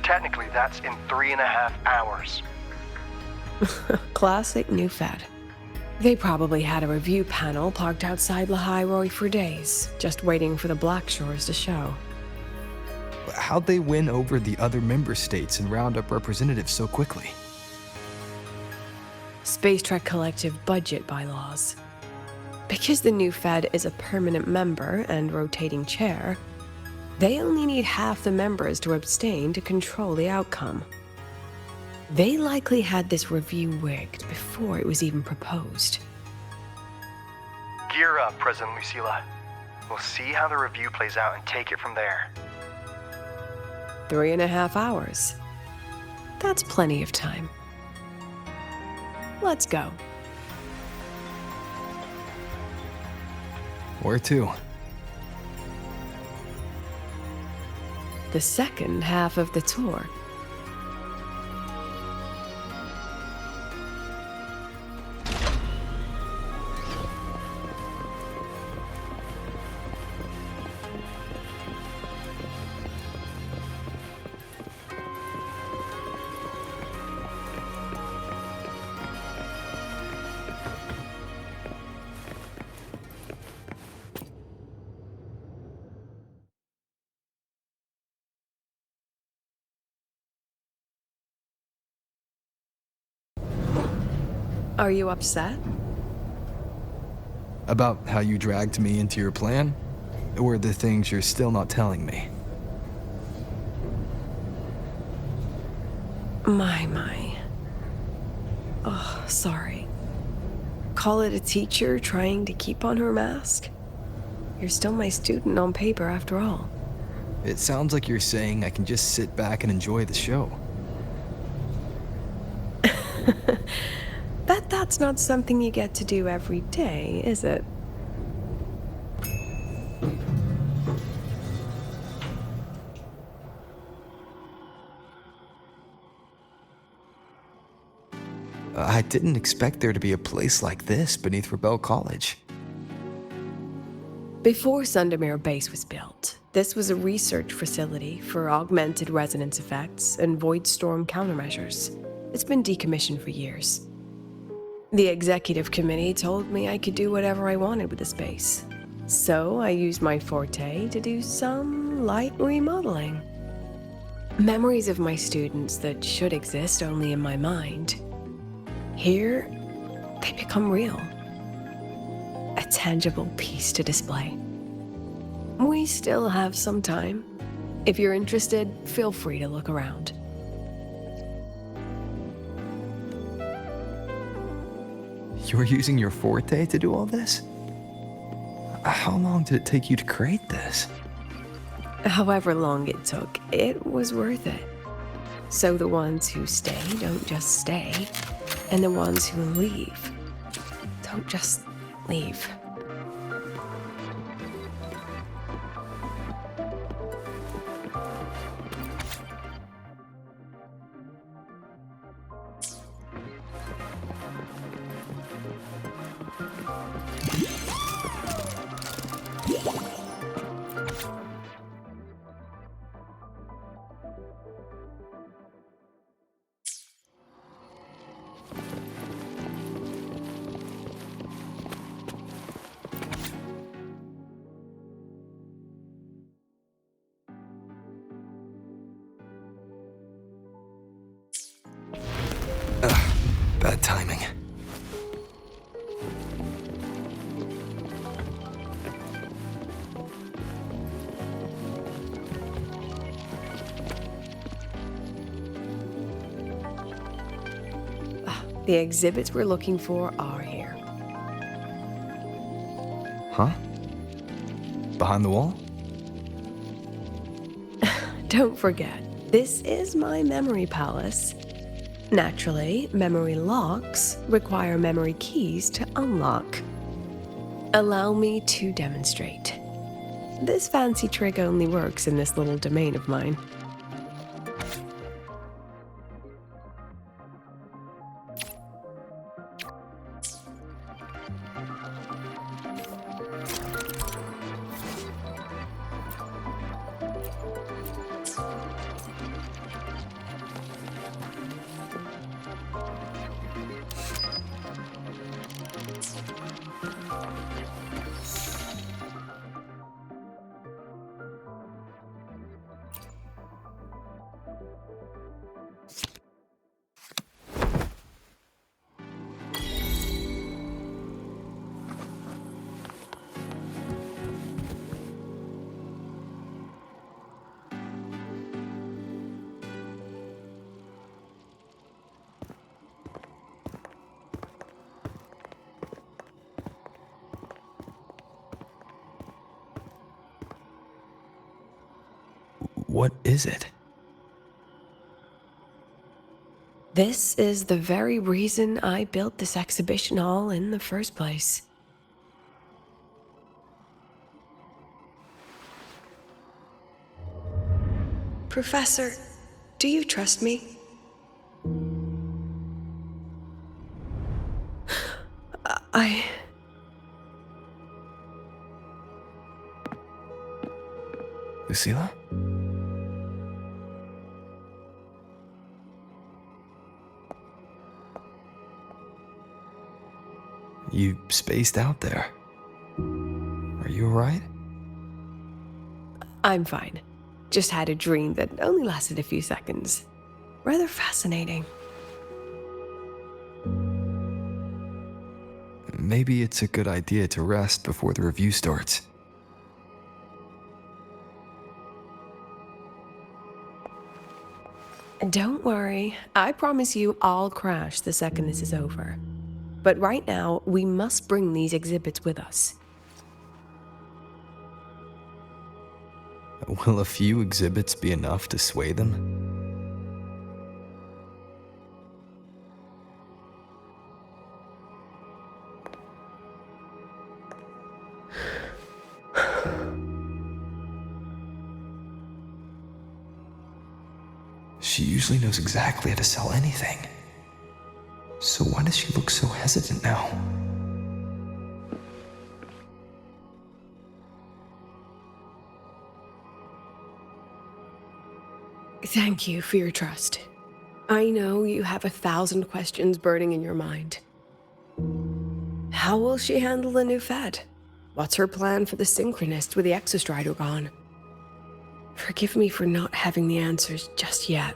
Technically, that's in 3.5 hours. Classic New Fed. They probably had a review panel parked outside Lahai for days, just waiting for the Black Shores to show. How'd they win over the other member states and round up representatives so quickly? Space Trek Collective budget bylaws. Because the new Fed is a permanent member and rotating chair, they only need half the members to abstain to control the outcome. They likely had this review rigged before it was even proposed. Gear up, President Lucilla. We'll see how the review plays out and take it from there. 3.5 hours. That's plenty of time. Let's go. Where to? The second half of the tour. Are you upset? About how you dragged me into your plan? Or the things you're still not telling me? My. Oh, sorry. Call it a teacher trying to keep on her mask? You're still my student on paper after all. It sounds like you're saying I can just sit back and enjoy the show. That's not something you get to do every day, is it? I didn't expect there to be a place like this beneath Rebel College. Before Sundermere Base was built, this was a research facility for augmented resonance effects and void storm countermeasures. It's been decommissioned for years. The executive committee told me I could do whatever I wanted with the space. So I used my forte to do some light remodeling. Memories of my students that should exist only in my mind. Here, they become real. A tangible piece to display. We still have some time. If you're interested, feel free to look around. You're using your forte to do all this? How long did it take you to create this? However long it took, it was worth it. So the ones who stay don't just stay, and the ones who leave don't just leave. Bad timing. The exhibits we're looking for are here. Huh? Behind the wall? Don't forget, this is my memory palace. Naturally, memory locks require memory keys to unlock. Allow me to demonstrate. This fancy trick only works in this little domain of mine. What is it? This is the very reason I built this exhibition hall in the first place. Professor, do you trust me? Lucilla? You spaced out there. Are you alright? I'm fine. Just had a dream that only lasted a few seconds. Rather fascinating. maybe it's a good idea to rest before the review starts. Don't worry, I promise you I'll crash the second this is over. But right now, we must bring these exhibits with us. Will a few exhibits be enough to sway them? She usually knows exactly how to sell anything. So why does she look so hesitant now? Thank you for your trust. I know you have 1,000 questions burning in your mind. How will she handle the new Fed? What's her plan for the Synchronist with the Exostrider gone? Forgive me for not having the answers just yet.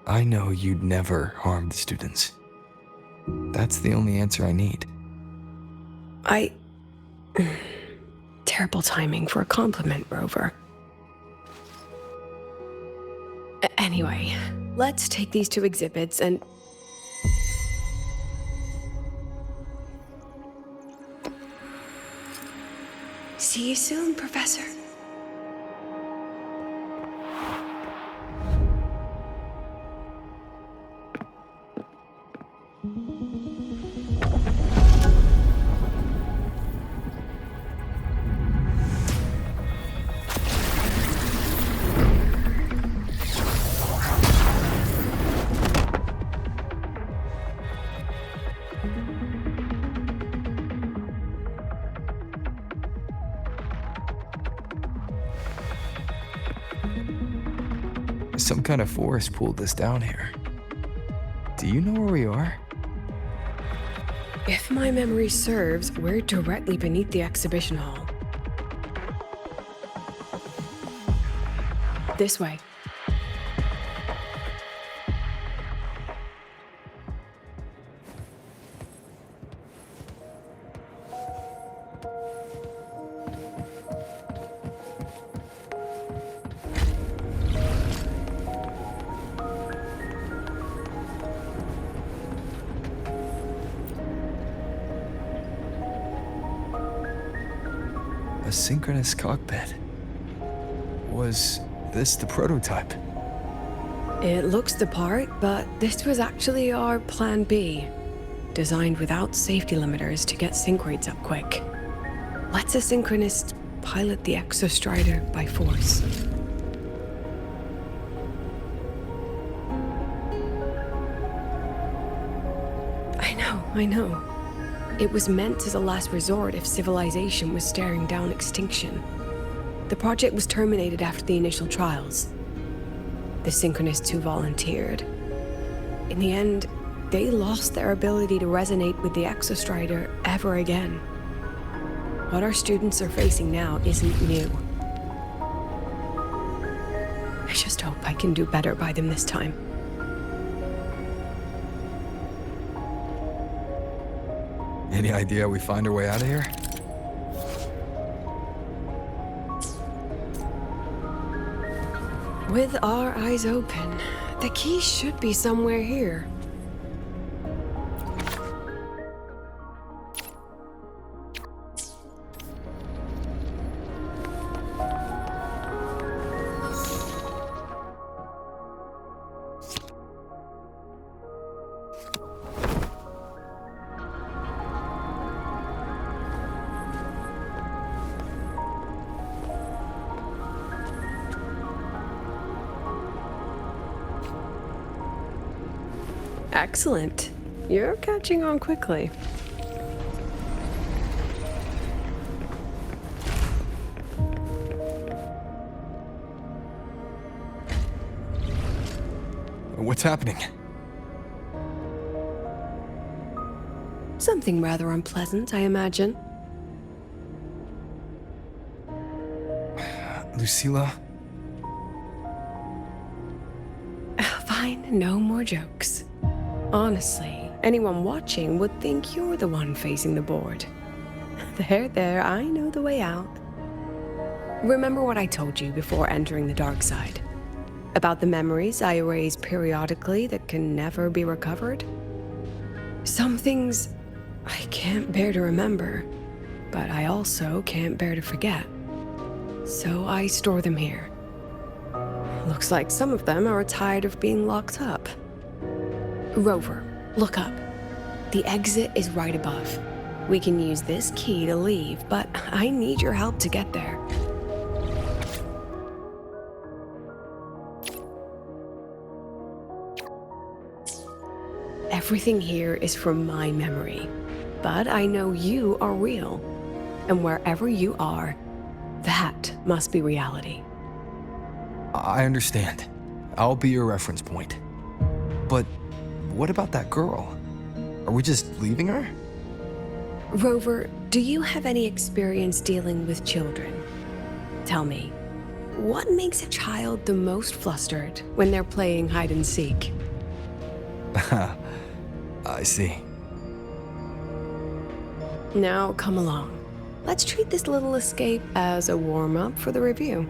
I know you'd never harm the students. That's the only answer I need. Terrible timing for a compliment, Rover. Anyway, let's take these 2 exhibits and... See you soon, Professor. Some kind of force pulled this down here. Do you know where we are? If my memory serves, we're directly beneath the exhibition hall. This way. A synchronous cockpit. Was this the prototype? It looks the part, but this was actually our Plan B. Designed without safety limiters to get sync rates up quick. Let's a synchronist pilot the Exostrider by force. I know. It was meant as a last resort if civilization was staring down extinction. The project was terminated after the initial trials. The synchronists who volunteered. In the end, they lost their ability to resonate with the Exostrider ever again. What our students are facing now isn't new. I just hope I can do better by them this time. Any idea we find our way out of here? With our eyes open, the key should be somewhere here. Excellent. You're catching on quickly. What's happening? Something rather unpleasant, I imagine. Lucilla? Fine, no more jokes. Honestly, anyone watching would think you're the one facing the board. There, I know the way out. Remember what I told you before entering the dark side? About the memories I erase periodically that can never be recovered? Some things I can't bear to remember, but I also can't bear to forget. So I store them here. Looks like some of them are tired of being locked up. Rover, look up. The exit is right above. We can use this key to leave, but I need your help to get there. Everything here is from my memory, but I know you are real. And wherever you are, that must be reality. I understand. I'll be your reference point. But what about that girl? Are we just leaving her? Rover, do you have any experience dealing with children? Tell me, what makes a child the most flustered when they're playing hide and seek? I see. Now come along. Let's treat this little escape as a warm-up for the review.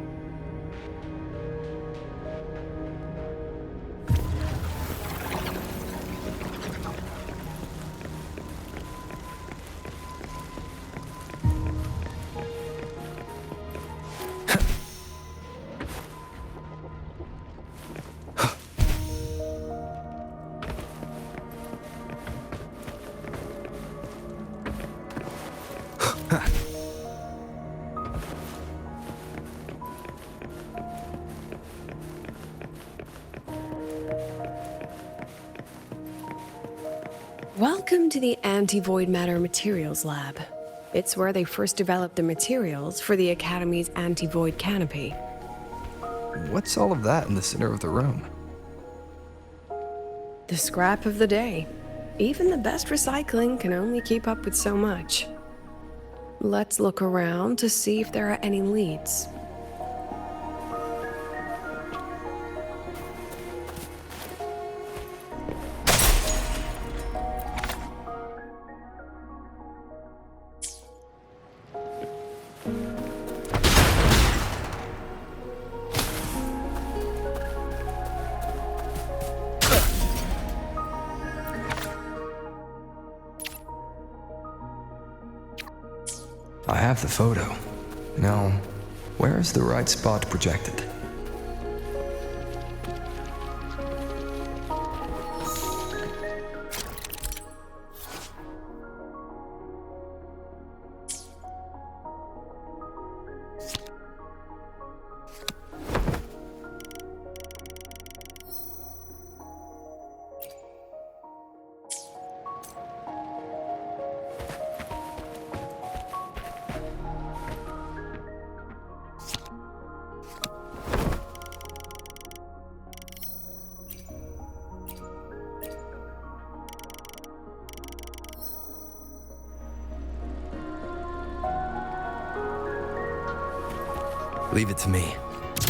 Welcome to the Anti-Void Matter Materials Lab. It's where they first developed the materials for the Academy's anti-void canopy. What's all of that in the center of the room? The scrap of the day. Even the best recycling can only keep up with so much. Let's look around to see if there are any leads. I have the photo. Now, where is the right spot projected? Leave it to me.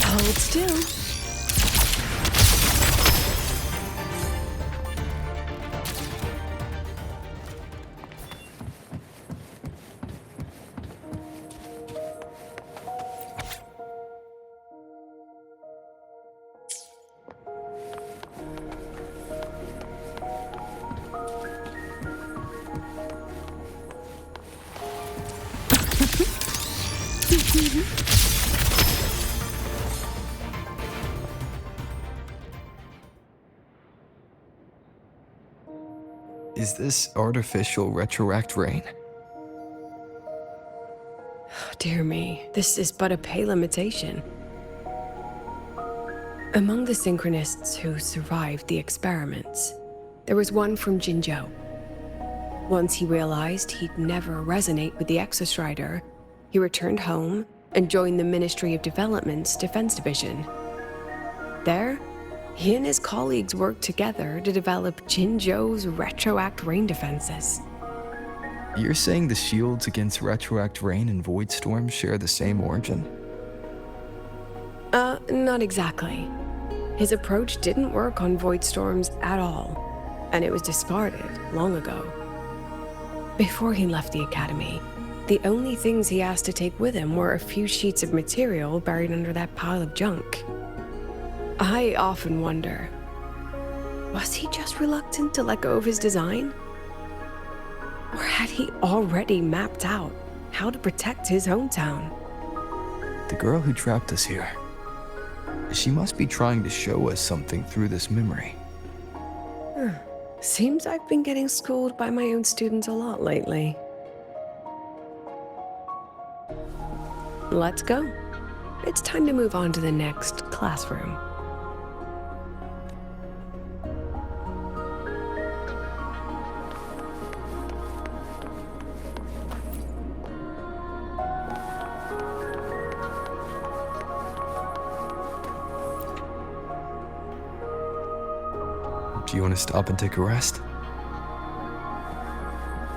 Hold still. Is this artificial retroact rain? Dear me, this is but a pale imitation. Among the synchronists who survived the experiments, there was one from Jinzhou. Once he realized he'd never resonate with the Exostrider, he returned home and joined the Ministry of Development's Defense Division. There, he and his colleagues worked together to develop Jinzhou's retroact rain defenses. You're saying the shields against retroact rain and void storms share the same origin? Not exactly. His approach didn't work on void storms at all, and it was discarded long ago. Before he left the academy, the only things he asked to take with him were a few sheets of material buried under that pile of junk. I often wonder, was he just reluctant to let go of his design? Or had he already mapped out how to protect his hometown? The girl who trapped us here, she must be trying to show us something through this memory. Seems I've been getting schooled by my own students a lot lately. Let's go. It's time to move on to the next classroom. Do you want to stop and take a rest?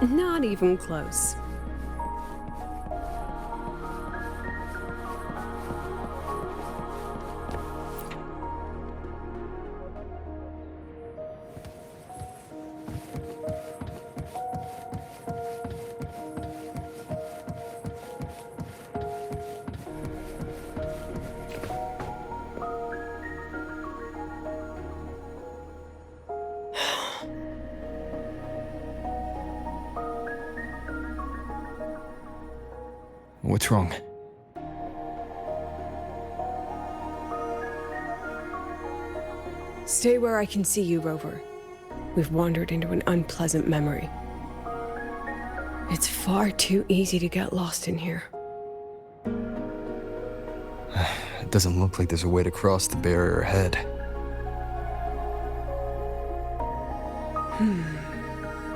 Not even close. What's wrong? Stay where I can see you, Rover. We've wandered into an unpleasant memory. It's far too easy to get lost in here. It doesn't look like there's a way to cross the barrier ahead.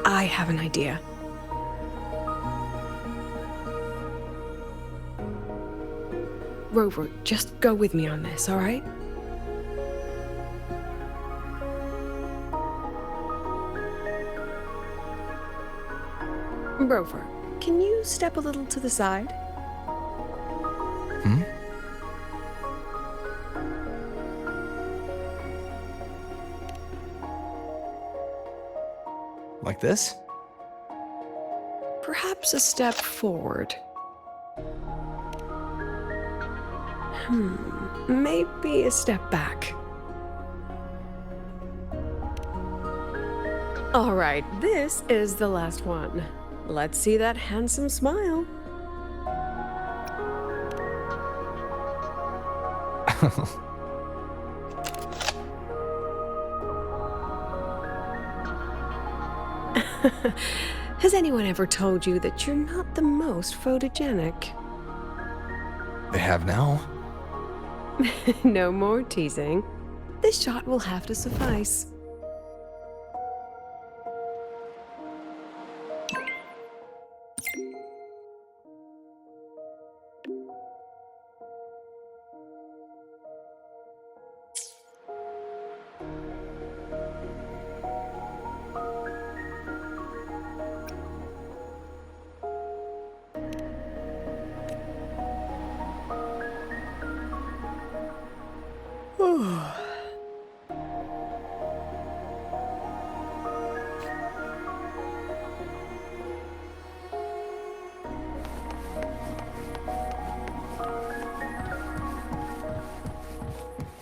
I have an idea. Rover, just go with me on this, all right? Rover, can you step a little to the side? Like this? Perhaps a step forward. Maybe a step back. All right, this is the last one. Let's see that handsome smile. Has anyone ever told you that you're not the most photogenic? They have now. No more teasing. This shot will have to suffice.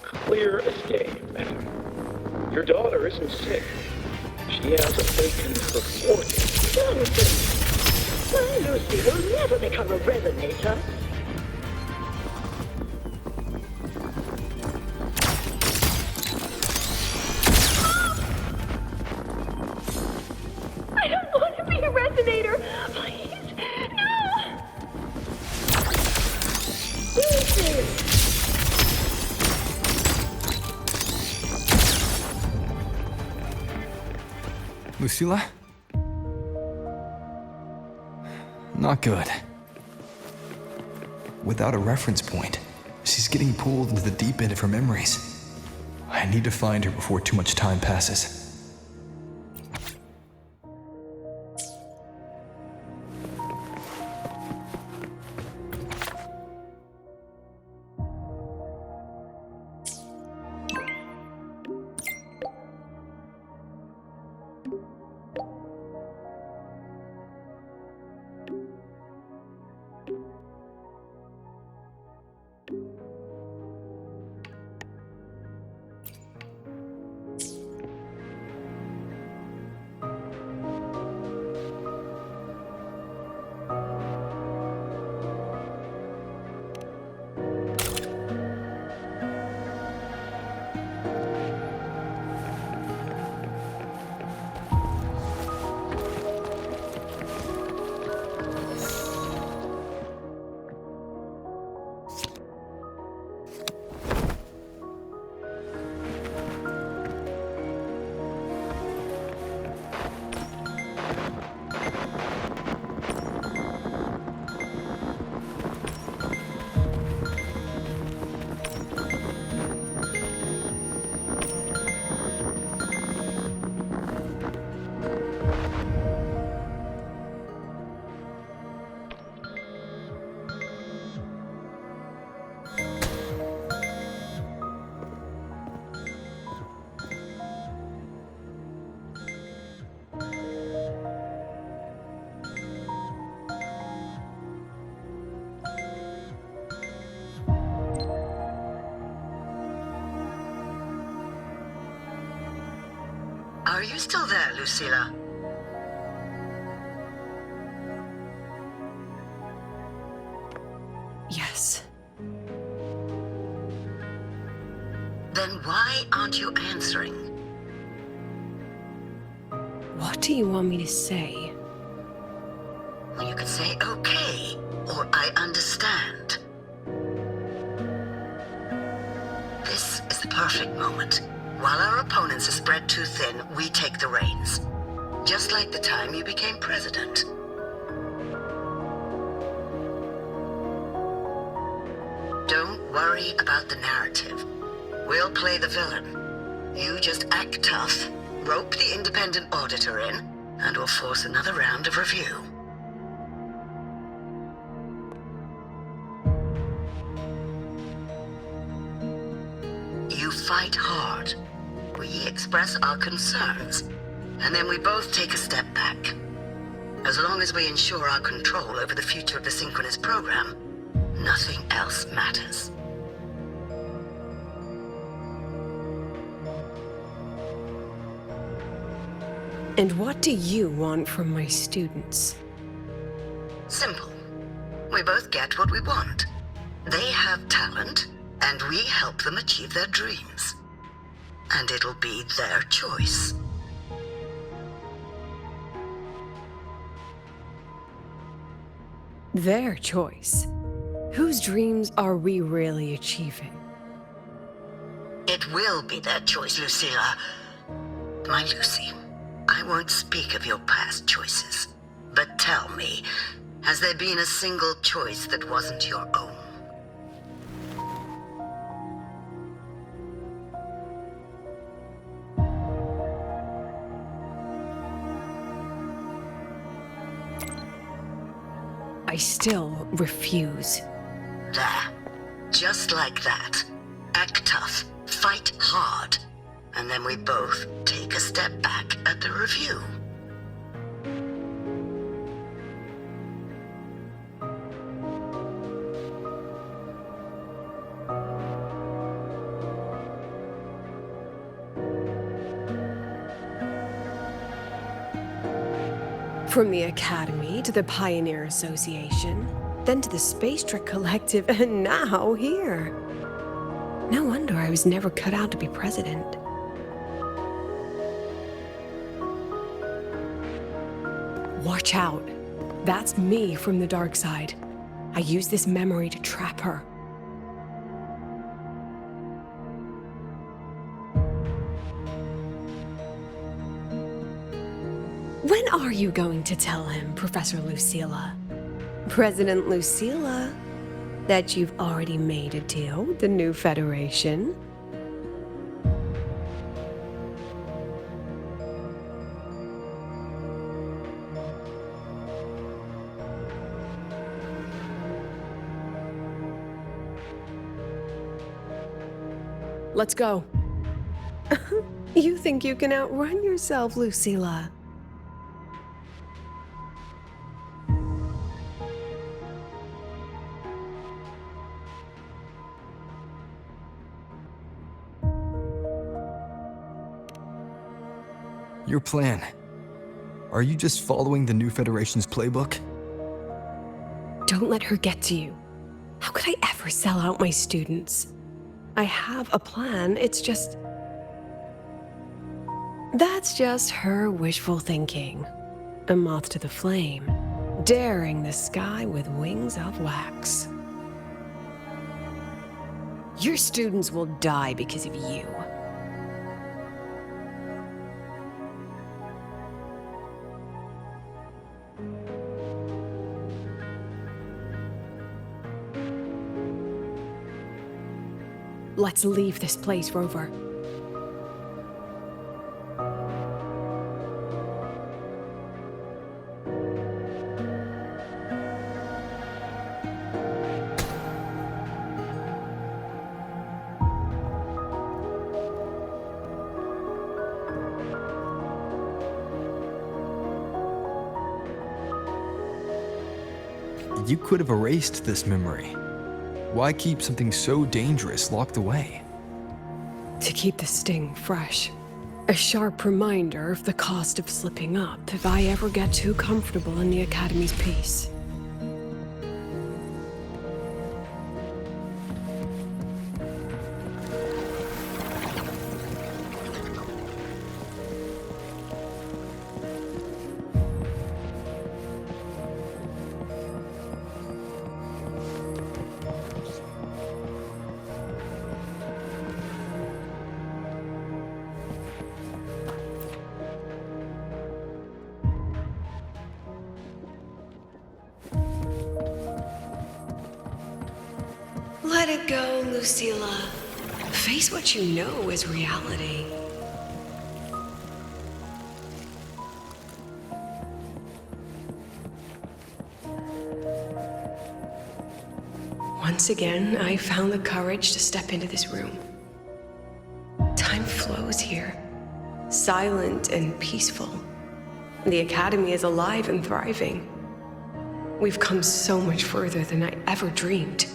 Clear as day, madam. Your daughter isn't sick. She hasn't taken her 40. Nonsense. My Lucy will never become a resonator. I don't want to be a resonator. Please, no. Lucy. Lucilla? Not good. Without a reference point, she's getting pulled into the deep end of her memories. I need to find her before too much time passes. Are you still there, Lucilla? Yes. Then why aren't you answering? What do you want me to say? Well, you could say okay, or I understand. This is the perfect moment. While our opponents are spread too thin, we take the reins. Just like the time you became president. Don't worry about the narrative. We'll play the villain. You just act tough, rope the independent auditor in, and we'll force another round of review. You fight hard. We express our concerns, and then we both take a step back. As long as we ensure our control over the future of the synchronous program, nothing else matters. And what do you want from my students? Simple. We both get what we want. They have talent, and we help them achieve their dreams. And it'll be their choice. Their choice? Whose dreams are we really achieving? It will be their choice, Lucilla. My Lucy, I won't speak of your past choices. But tell me, has there been a single choice that wasn't your own? I still refuse. There. Just like that. Act tough, fight hard, and then we both take a step back at the review. From the Academy to the Pioneer Association, then to the Space Trek Collective, and now here. No wonder I was never cut out to be president. Watch out. That's me from the dark side. I use this memory to trap her. When are you going to tell him, Professor Lucilla? President Lucilla, that you've already made a deal with the new Federation? Let's go. You think you can outrun yourself, Lucilla? Your plan. Are you just following the new Federation's playbook? Don't let her get to you. How could I ever sell out my students? I have a plan, it's just... That's just her wishful thinking. A moth to the flame, daring the sky with wings of wax. Your students will die because of you. Let's leave this place, Rover. You could have erased this memory. Why keep something so dangerous locked away? To keep the sting fresh. A sharp reminder of the cost of slipping up if I ever get too comfortable in the Academy's peace. Let it go, Lucilla. Face what you know is reality. Once again, I found the courage to step into this room. Time flows here, silent and peaceful. The Academy is alive and thriving. We've come so much further than I ever dreamed.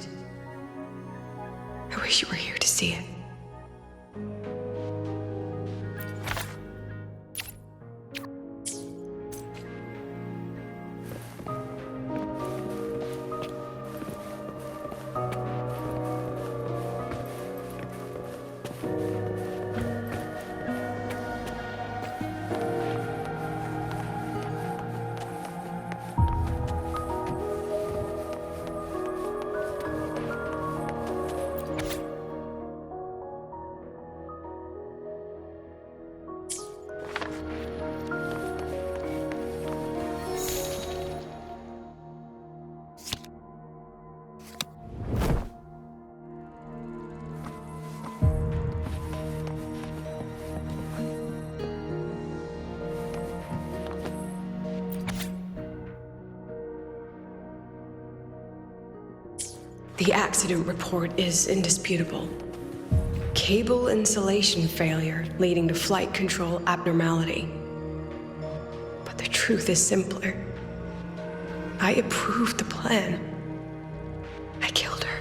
I wish you were here to see it. The accident report is indisputable. Cable insulation failure leading to flight control abnormality. But the truth is simpler. I approved the plan. I killed her.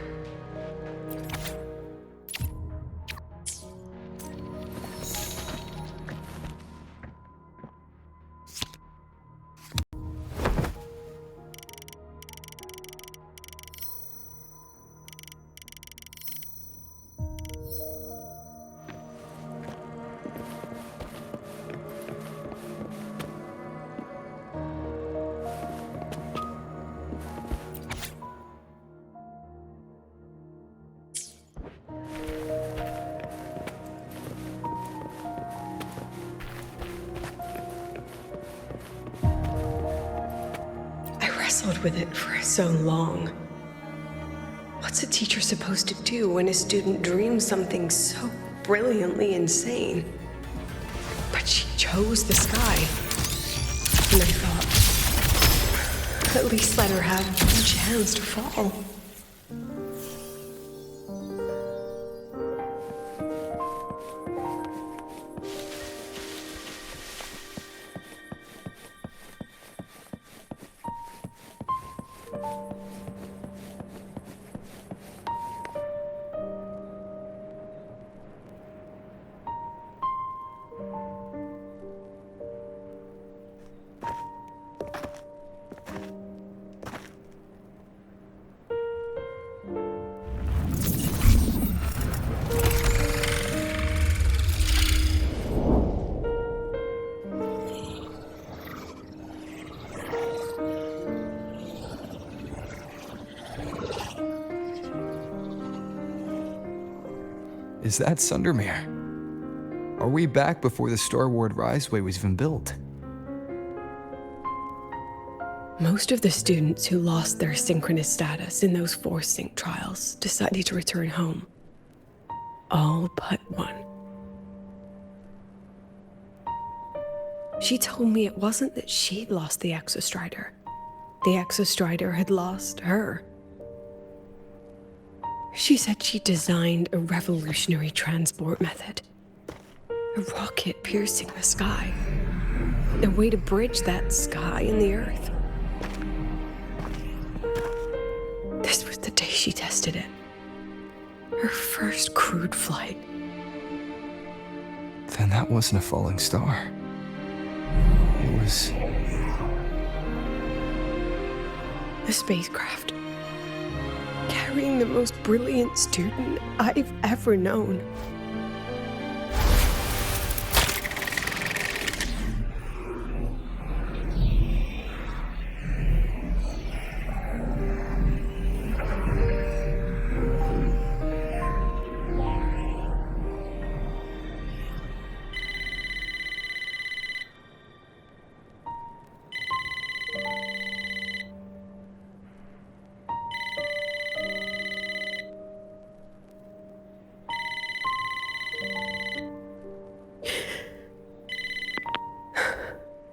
Wrestled with it for so long. What's a teacher supposed to do when a student dreams something so brilliantly insane? But she chose the sky. And I thought, at least let her have one chance to fall. Is that Sundermere? Are we back before the Star Ward Riseway was even built? Most of the students who lost their synchronous status in those force sync trials decided to return home. All but one. She told me it wasn't that she'd lost the Exostrider. The Exostrider had lost her. She said she designed a revolutionary transport method. A rocket piercing the sky. A way to bridge that sky and the Earth. This was the day she tested it. Her first crewed flight. Then that wasn't a falling star. It was... a spacecraft. Carrying the most brilliant student I've ever known.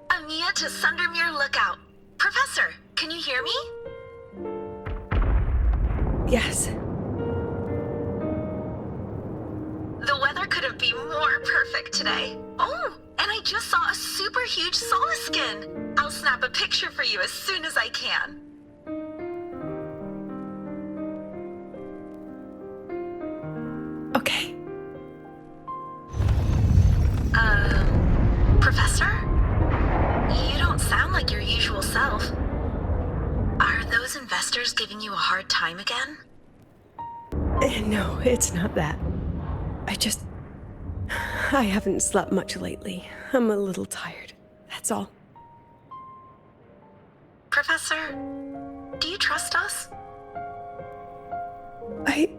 Amiya to Sundermere Lookout. Professor, can you hear me? Yes. The weather couldn't be more perfect today. Oh, and I just saw a super huge solaskin. I'll snap a picture for you as soon as I can. Okay. Professor? You don't sound like your usual self. Are those investors giving you a hard time again? No, it's not that. I haven't slept much lately. I'm a little tired. That's all. Professor, do you trust us? Hey,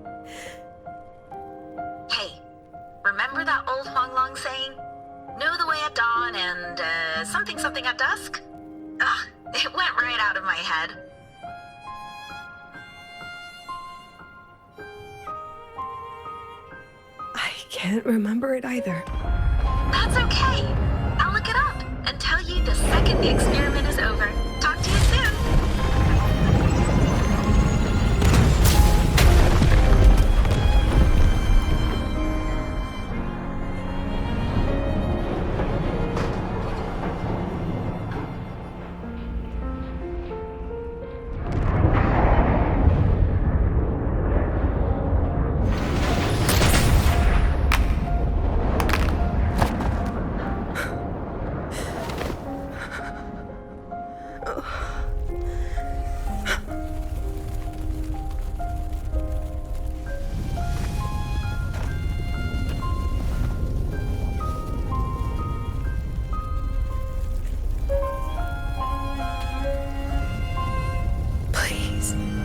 remember that old Huanglong saying? Know the way at dawn and, something something at dusk? Ugh, it went right out of my head. I can't remember it either. That's okay. I'll look it up and tell you the second the experiment is over. Talk to you soon.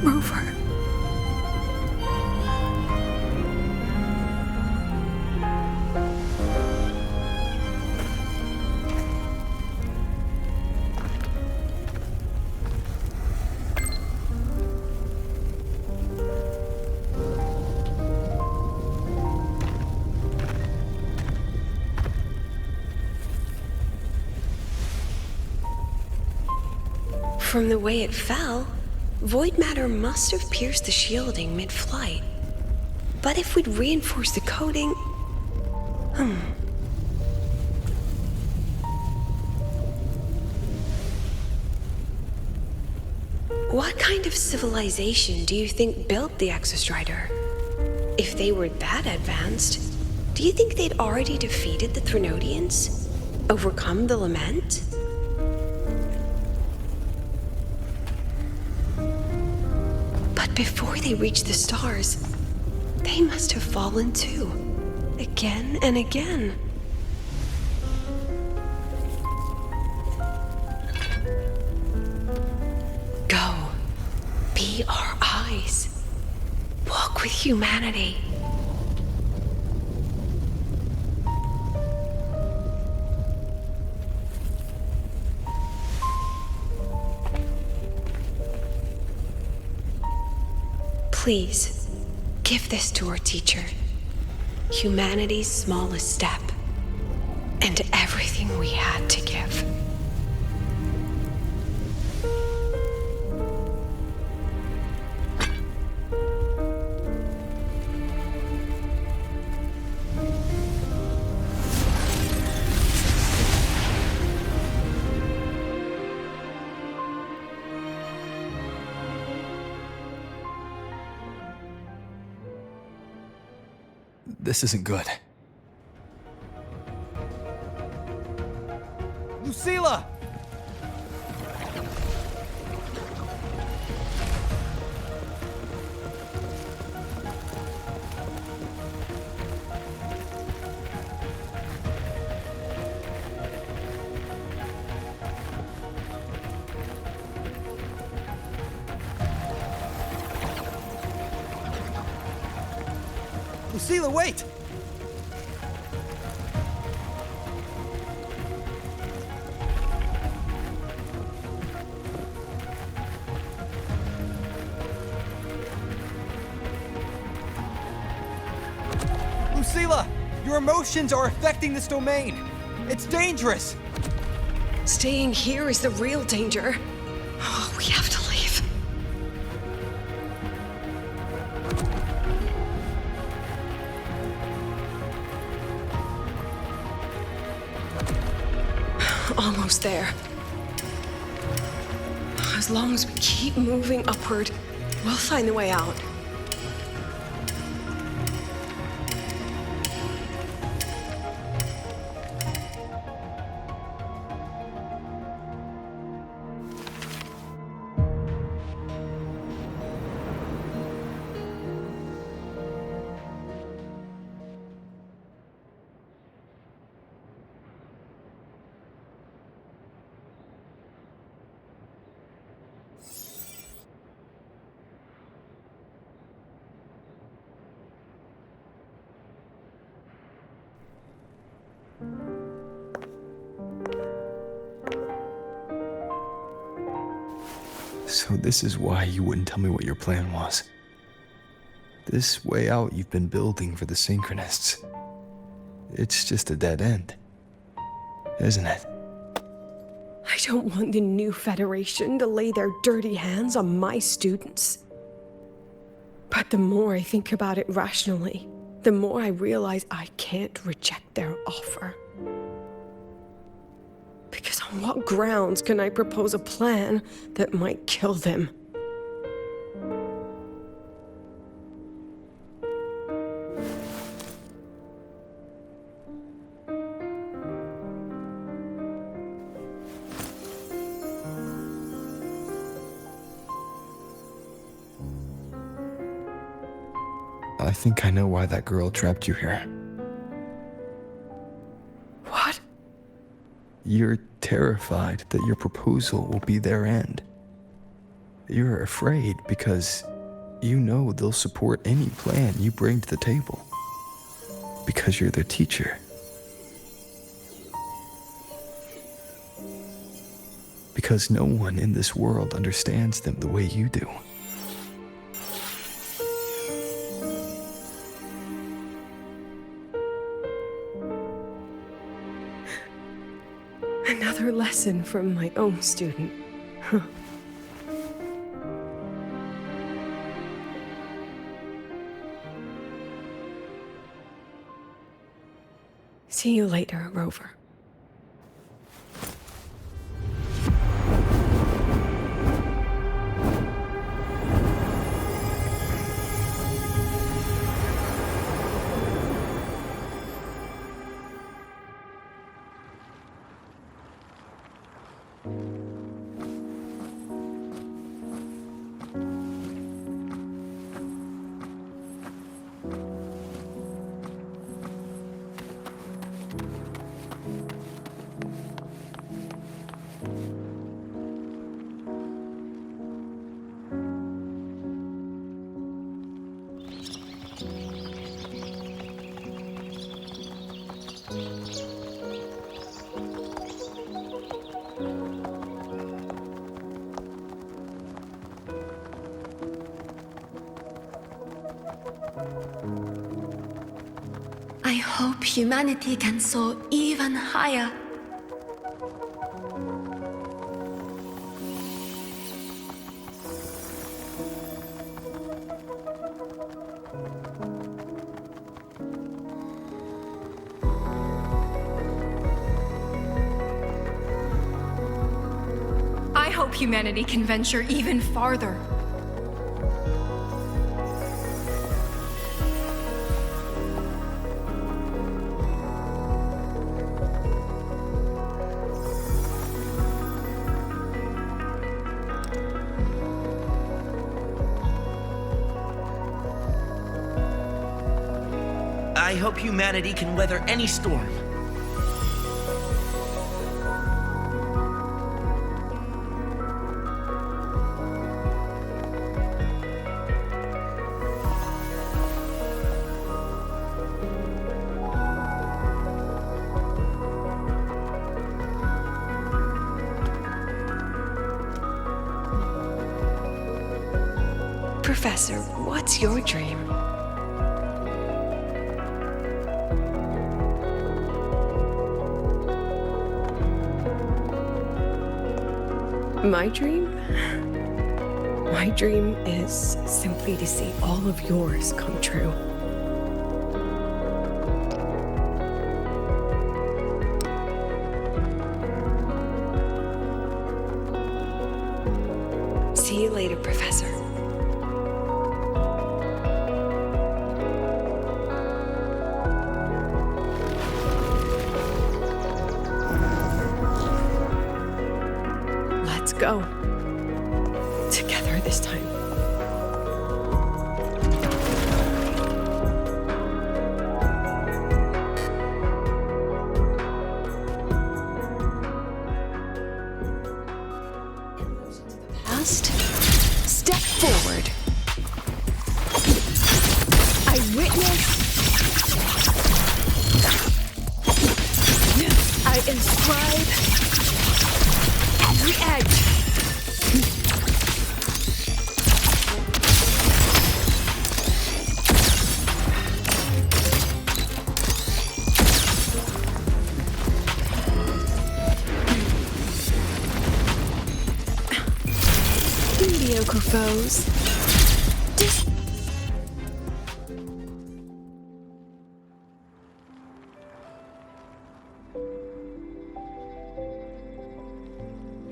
Rover. From the way it fell, void matter must have pierced the shielding mid-flight. But if we'd reinforced the coating... What kind of civilization do you think built the Exostrider? If they were that advanced, do you think they'd already defeated the Threnodians? Overcome the Lament? But before they reached the stars, they must have fallen too. Again and again. Go. Be our eyes. Walk with humanity. Please, give this to our teacher. Humanity's smallest step, and everything we had to give. This isn't good. Lucilla! Lucilla, wait! Lucilla! Your emotions are affecting this domain! It's dangerous! Staying here is the real danger. Oh, we have to leave. Almost there. As long as we keep moving upward, we'll find the way out. So this is why you wouldn't tell me what your plan was. This way out you've been building for the Synchronists. It's just a dead end, isn't it? I don't want the new Federation to lay their dirty hands on my students. But the more I think about it rationally, the more I realize I can't reject their offer. Because on what grounds can I propose a plan that might kill them? I think I know why that girl trapped you here. What? You're terrified that your proposal will be their end. You're afraid because you know they'll support any plan you bring to the table. Because you're their teacher. Because no one in this world understands them the way you do. Another lesson from my own student. Huh. See you later, Rover. I hope humanity can soar even higher. I hope humanity can venture even farther. I hope humanity can weather any storm. Professor, what's your dream? My dream? My dream is simply to see all of yours come true. See you later, Professor. Let's go. Together this time. Past. Step forward. I witness. I inscribe every edge. Mediocre foes.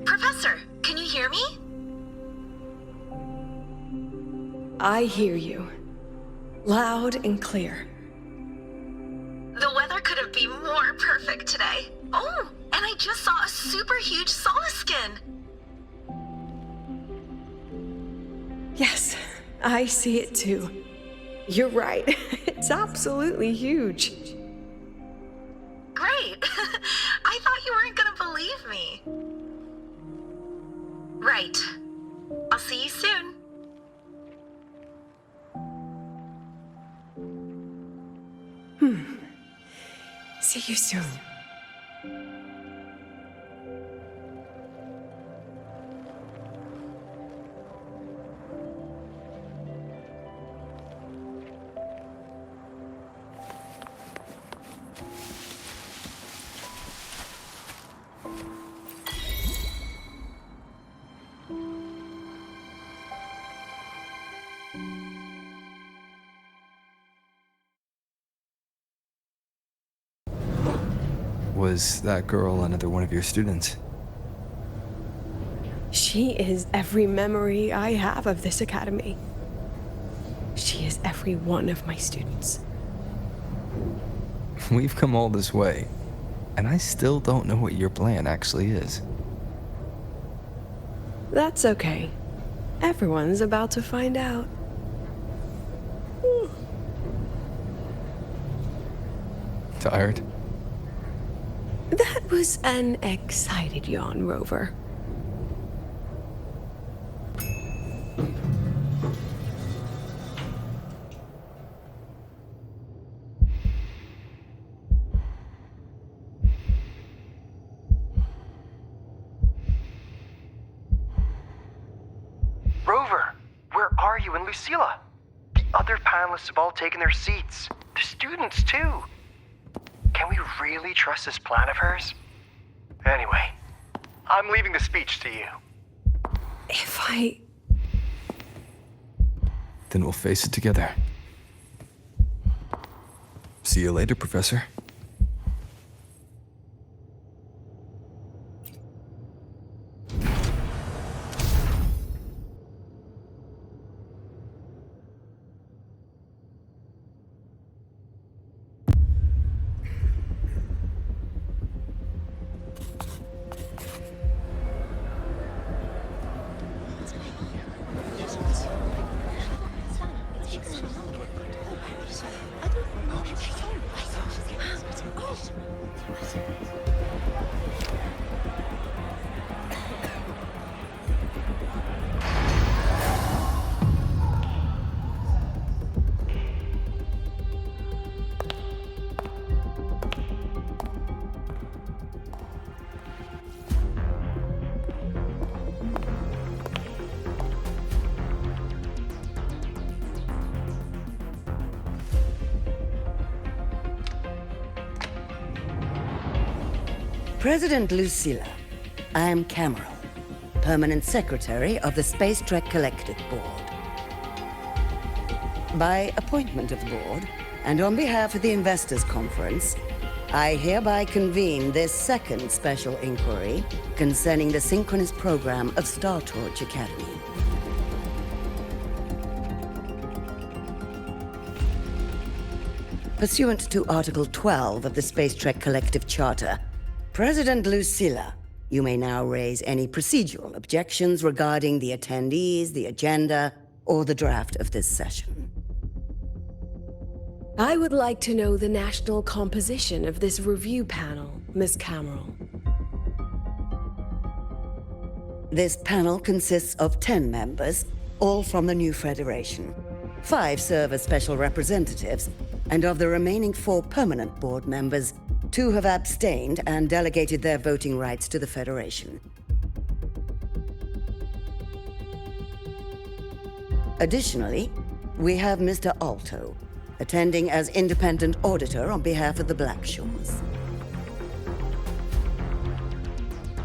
Professor, can you hear me? I hear you. Loud and clear. The weather couldn't be more perfect today. Oh, and I just saw a super huge solaskin. Yes, I see it too. You're right. It's absolutely huge. Great. I thought you weren't gonna believe me. Right. I'll see you soon. See you soon. Was that girl another one of your students? She is every memory I have of this academy. She is every one of my students. We've come all this way, and I still don't know what your plan actually is. That's okay. Everyone's about to find out. Tired? That was an excited yawn, Rover. Rover, where are you and Lucilla? The other panelists have all taken their seats. The students, too. Can we really trust this plan of hers? Anyway, I'm leaving the speech to you. If I... Then we'll face it together. See you later, Professor. President Lucilla, I am Cameron, Permanent Secretary of the Space Trek Collective Board. By appointment of the board, and on behalf of the Investors Conference, I hereby convene this second special inquiry concerning the synchronous program of Star Torch Academy. Pursuant to Article 12 of the Space Trek Collective Charter, President Lucilla, you may now raise any procedural objections regarding the attendees, the agenda, or the draft of this session. I would like to know the national composition of this review panel, Ms. Cameron. This panel consists of 10 members, all from the new Federation. 5 serve as special representatives, and of the remaining 4 permanent board members, 2 have abstained and delegated their voting rights to the Federation. Additionally, we have Mr. Alto, attending as independent auditor on behalf of the Blackshores.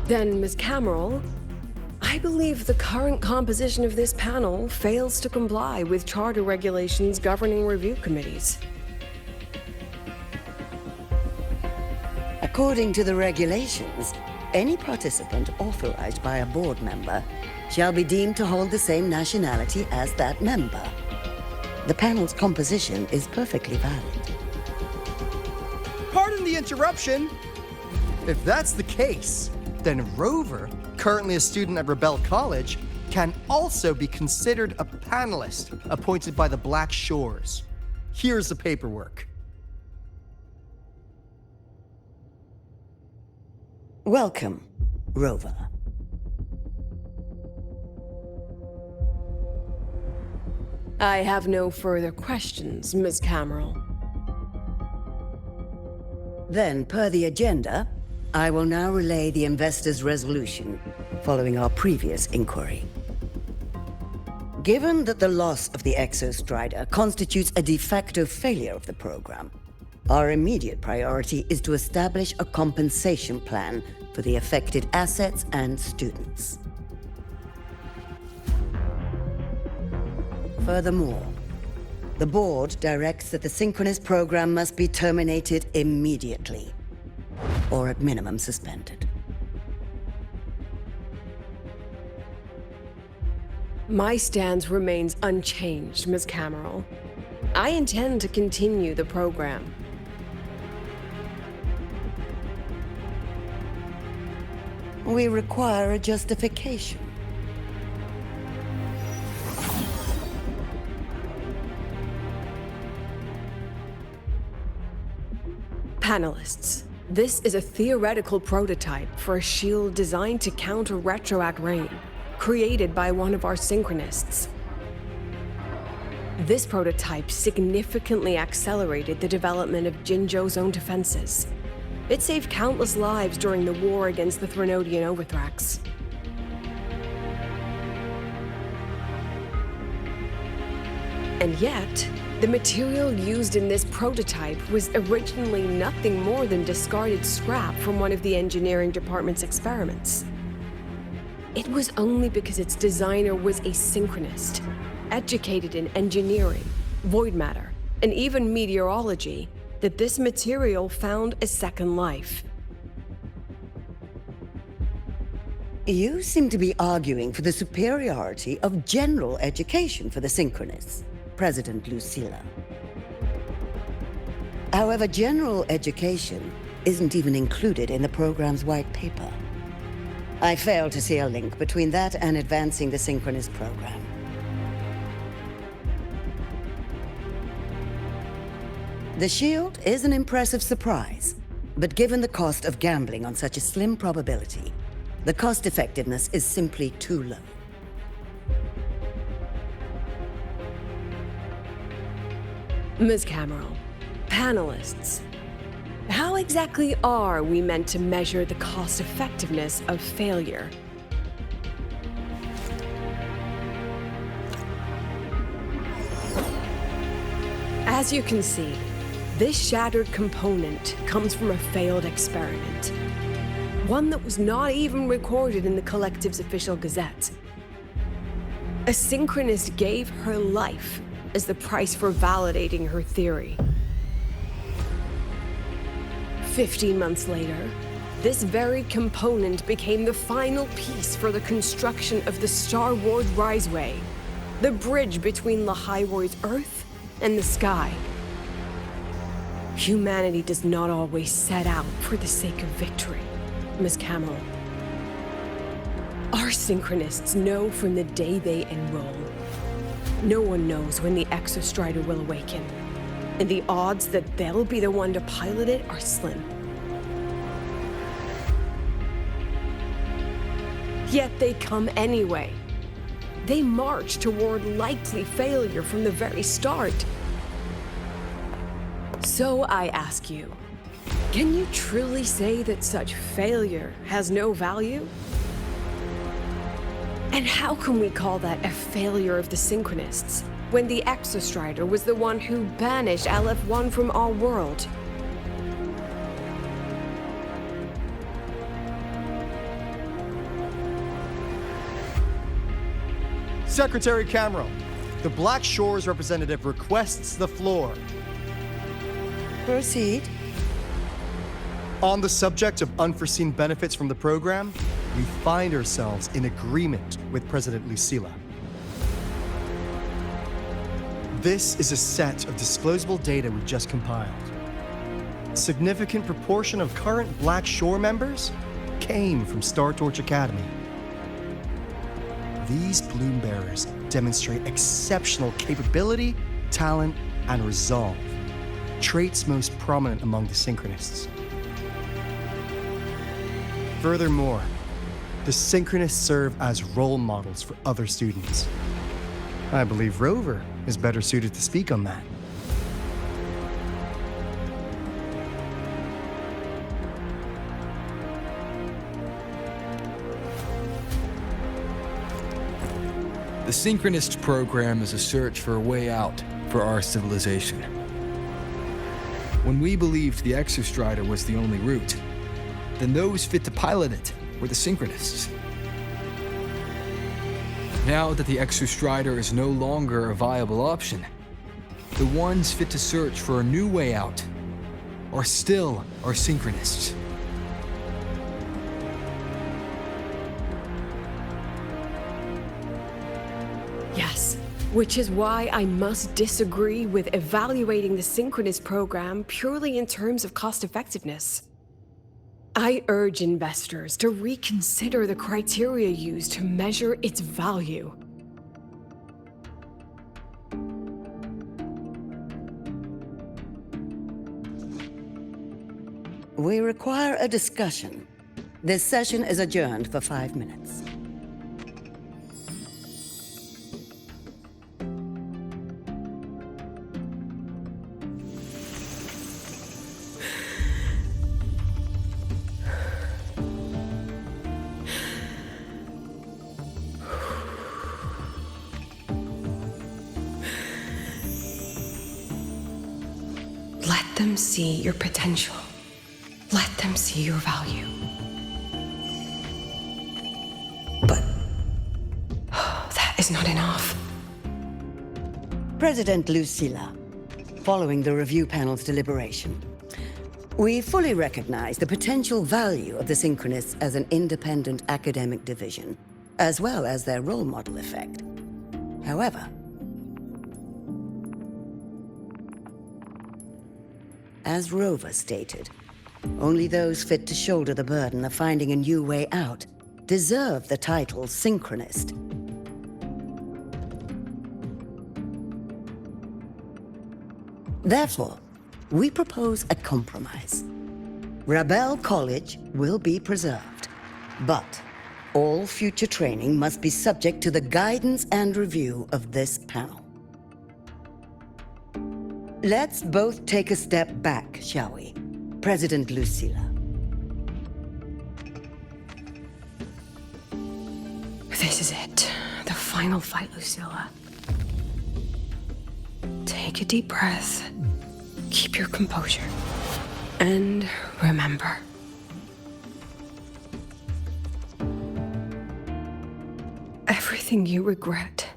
Then, Ms. Cameron, I believe the current composition of this panel fails to comply with charter regulations governing review committees. According to the regulations, any participant authorized by a board member shall be deemed to hold the same nationality as that member. The panel's composition is perfectly valid. Pardon the interruption! If that's the case, then Rover, currently a student at Rebel College, can also be considered a panelist appointed by the Black Shores. Here's the paperwork. Welcome, Rover. I have no further questions, Ms. Cameron. Then, per the agenda, I will now relay the investors' resolution following our previous inquiry. Given that the loss of the Exostrider constitutes a de facto failure of the program, our immediate priority is to establish a compensation plan for the affected assets and students. Furthermore, the board directs that the synchronous program must be terminated immediately, or at minimum suspended. My stance remains unchanged, Ms. Cameron. I intend to continue the program. We require a justification. Panelists, this is a theoretical prototype for a shield designed to counter retroact rain, created by one of our synchronists. This prototype significantly accelerated the development of Jinzhou's own defenses. It saved countless lives during the war against the Threnodian Overthrax. And yet, the material used in this prototype was originally nothing more than discarded scrap from one of the engineering department's experiments. It was only because its designer was a synchronist, educated in engineering, void matter, and even meteorology, that this material found a second life. You seem to be arguing for the superiority of general education for the synchronists, President Lucilla. However, general education isn't even included in the program's white paper. I fail to see a link between that and advancing the synchronous program. The shield is an impressive surprise, but given the cost of gambling on such a slim probability, the cost effectiveness is simply too low. Ms. Cameron, panelists, how exactly are we meant to measure the cost effectiveness of failure? As you can see, this shattered component comes from a failed experiment. one that was not even recorded in the collective's official gazette. A synchronist gave her life as the price for validating her theory. 15 months later, this very component became the final piece for the construction of the Star Wars Riseway, the bridge between Lahairoy's Earth and the sky. Humanity does not always set out for the sake of victory, Ms. Camel. Our synchronists know from the day they enroll. No one knows when the Exostrider will awaken, and the odds that they'll be the one to pilot it are slim. Yet they come anyway. They march toward likely failure from the very start. So I ask you, can you truly say that such failure has no value? And how can we call that a failure of the Synchronists, when the Exostrider was the one who banished LF-1 from our world? Secretary Camero, the Black Shores representative requests the floor. Proceed. On the subject of unforeseen benefits from the program, we find ourselves in agreement with President Lucilla. This is a set of disclosable data we just compiled. A significant proportion of current Black Shore members came from Star Torch Academy. These Bloom Bearers demonstrate exceptional capability, talent, and resolve, traits most prominent among the Synchronists. Furthermore, the Synchronists serve as role models for other students. I believe Rover is better suited to speak on that. The Synchronist program is a search for a way out for our civilization. When we believed the Exostrider was the only route, then those fit to pilot it were the Synchronists. Now that the Exostrider is no longer a viable option, the ones fit to search for a new way out are still our Synchronists. Yes, which is why I must disagree with evaluating the Synchronist program purely in terms of cost-effectiveness. I urge investors to reconsider the criteria used to measure its value. We require a discussion. This session is adjourned for 5 minutes. Let them see your potential. Let them see your value. But that is not enough. President Lucilla, following the review panel's deliberation, we fully recognize the potential value of the Synchronists as an independent academic division, as well as their role model effect. However, as Rover stated, only those fit to shoulder the burden of finding a new way out deserve the title Synchronist. Therefore, we propose a compromise. Rebel College will be preserved, but all future training must be subject to the guidance and review of this panel. Let's both take a step back, shall we? President Lucilla. This is it. The final fight, Lucilla. Take a deep breath. Keep your composure. And remember, everything you regret.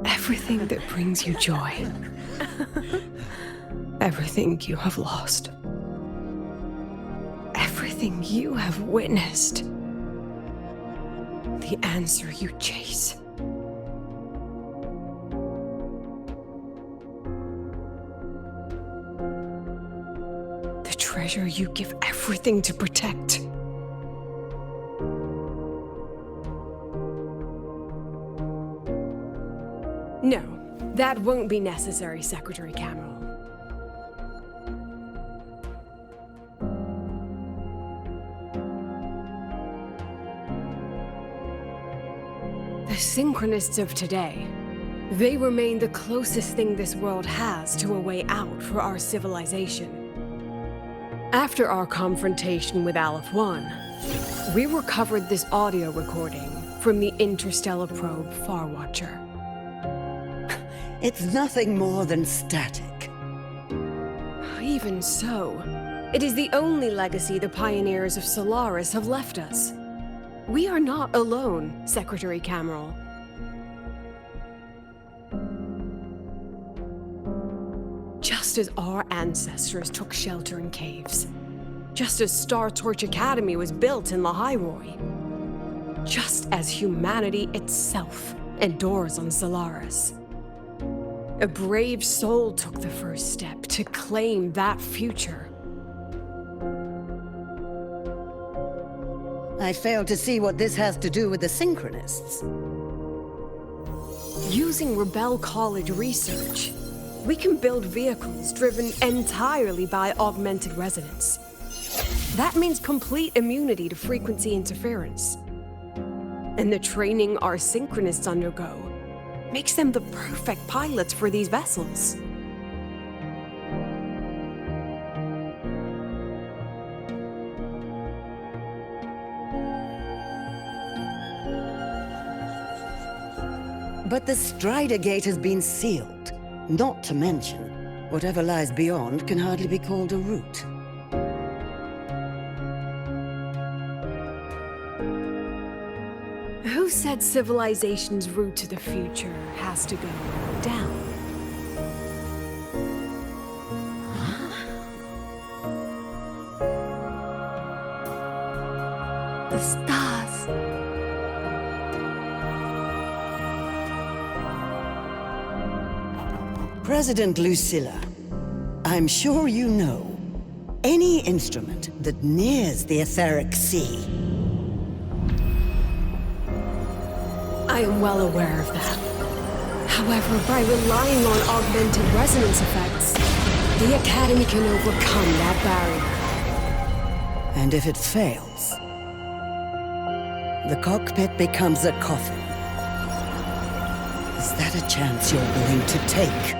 Everything that brings you joy. Everything you have lost. Everything you have witnessed. The answer you chase. The treasure you give everything to protect. No, that won't be necessary, Secretary Cameron. The Synchronists of today, they remain the closest thing this world has to a way out for our civilization. After our confrontation with Aleph 1, we recovered this audio recording from the interstellar probe Farwatcher. It's nothing more than static. Even so, it is the only legacy the pioneers of Solaris have left us. We are not alone, Secretary Cameron. Just as our ancestors took shelter in caves, just as Star Torch Academy was built in Lahiroi, just as humanity itself endures on Solaris. A brave soul took the first step to claim that future. I fail to see what this has to do with the Synchronists. Using Rebel College research, we can build vehicles driven entirely by augmented resonance. That means complete immunity to frequency interference. And the training our Synchronists undergo makes them the perfect pilots for these vessels. But the Strider Gate has been sealed. Not to mention, whatever lies beyond can hardly be called a route. Who said civilization's route to the future has to go down? The stars. President Lucilla, I'm sure you know, any instrument that nears the etheric sea. I am well aware of that. However, by relying on augmented resonance effects, the Academy can overcome that barrier. And if it fails, the cockpit becomes a coffin. Is that a chance you're willing to take?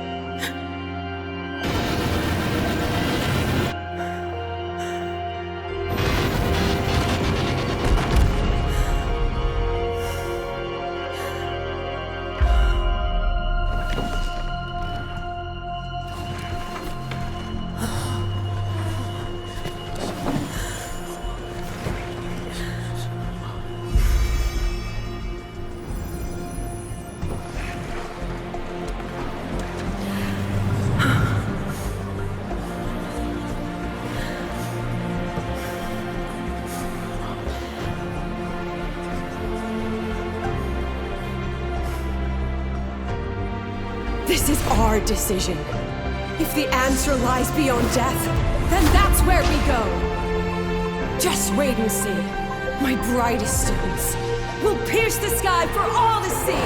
This is our decision. If the answer lies beyond death, then that's where we go. Just wait and see. My brightest students will pierce the sky for all to see.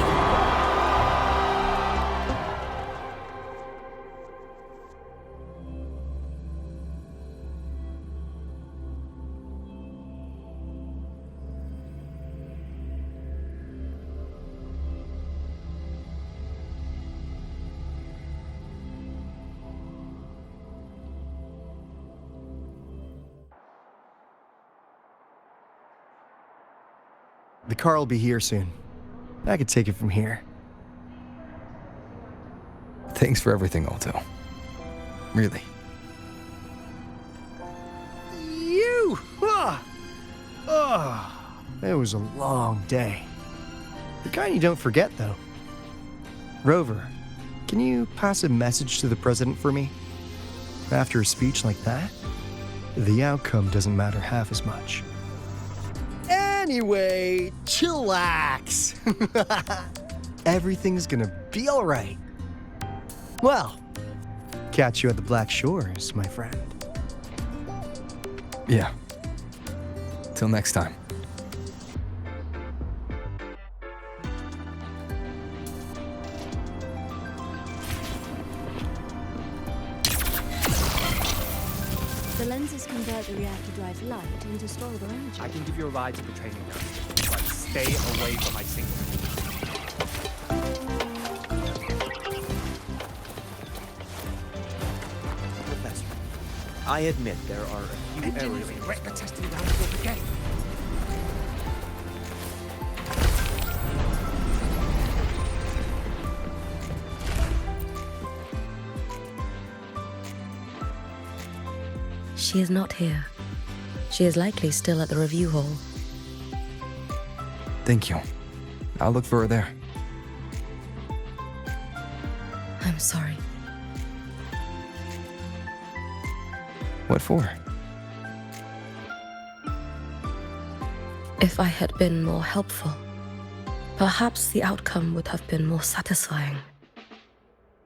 The car will be here soon. I could take it from here. Thanks for everything, Alto. Really. You! it was a long day. The kind you don't forget, though. Rover, can you pass a message to the president for me? After a speech like that, the outcome doesn't matter half as much. Anyway, chillax. Everything's gonna be all right. Well, catch you at the Black Shores, my friend. Yeah. Till next time. The lenses convert the reactor drive light into storable energy. I can give you a ride to the training grounds, but stay away from my signal. Professor, I admit there are a few areas in the testing ground for the game. She is not here. She is likely still at the review hall. Thank you. I'll look for her there. I'm sorry. What for? If I had been more helpful, perhaps the outcome would have been more satisfying.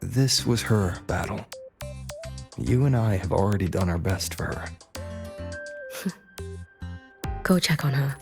This was her battle. You and I have already done our best for her. Go check on her.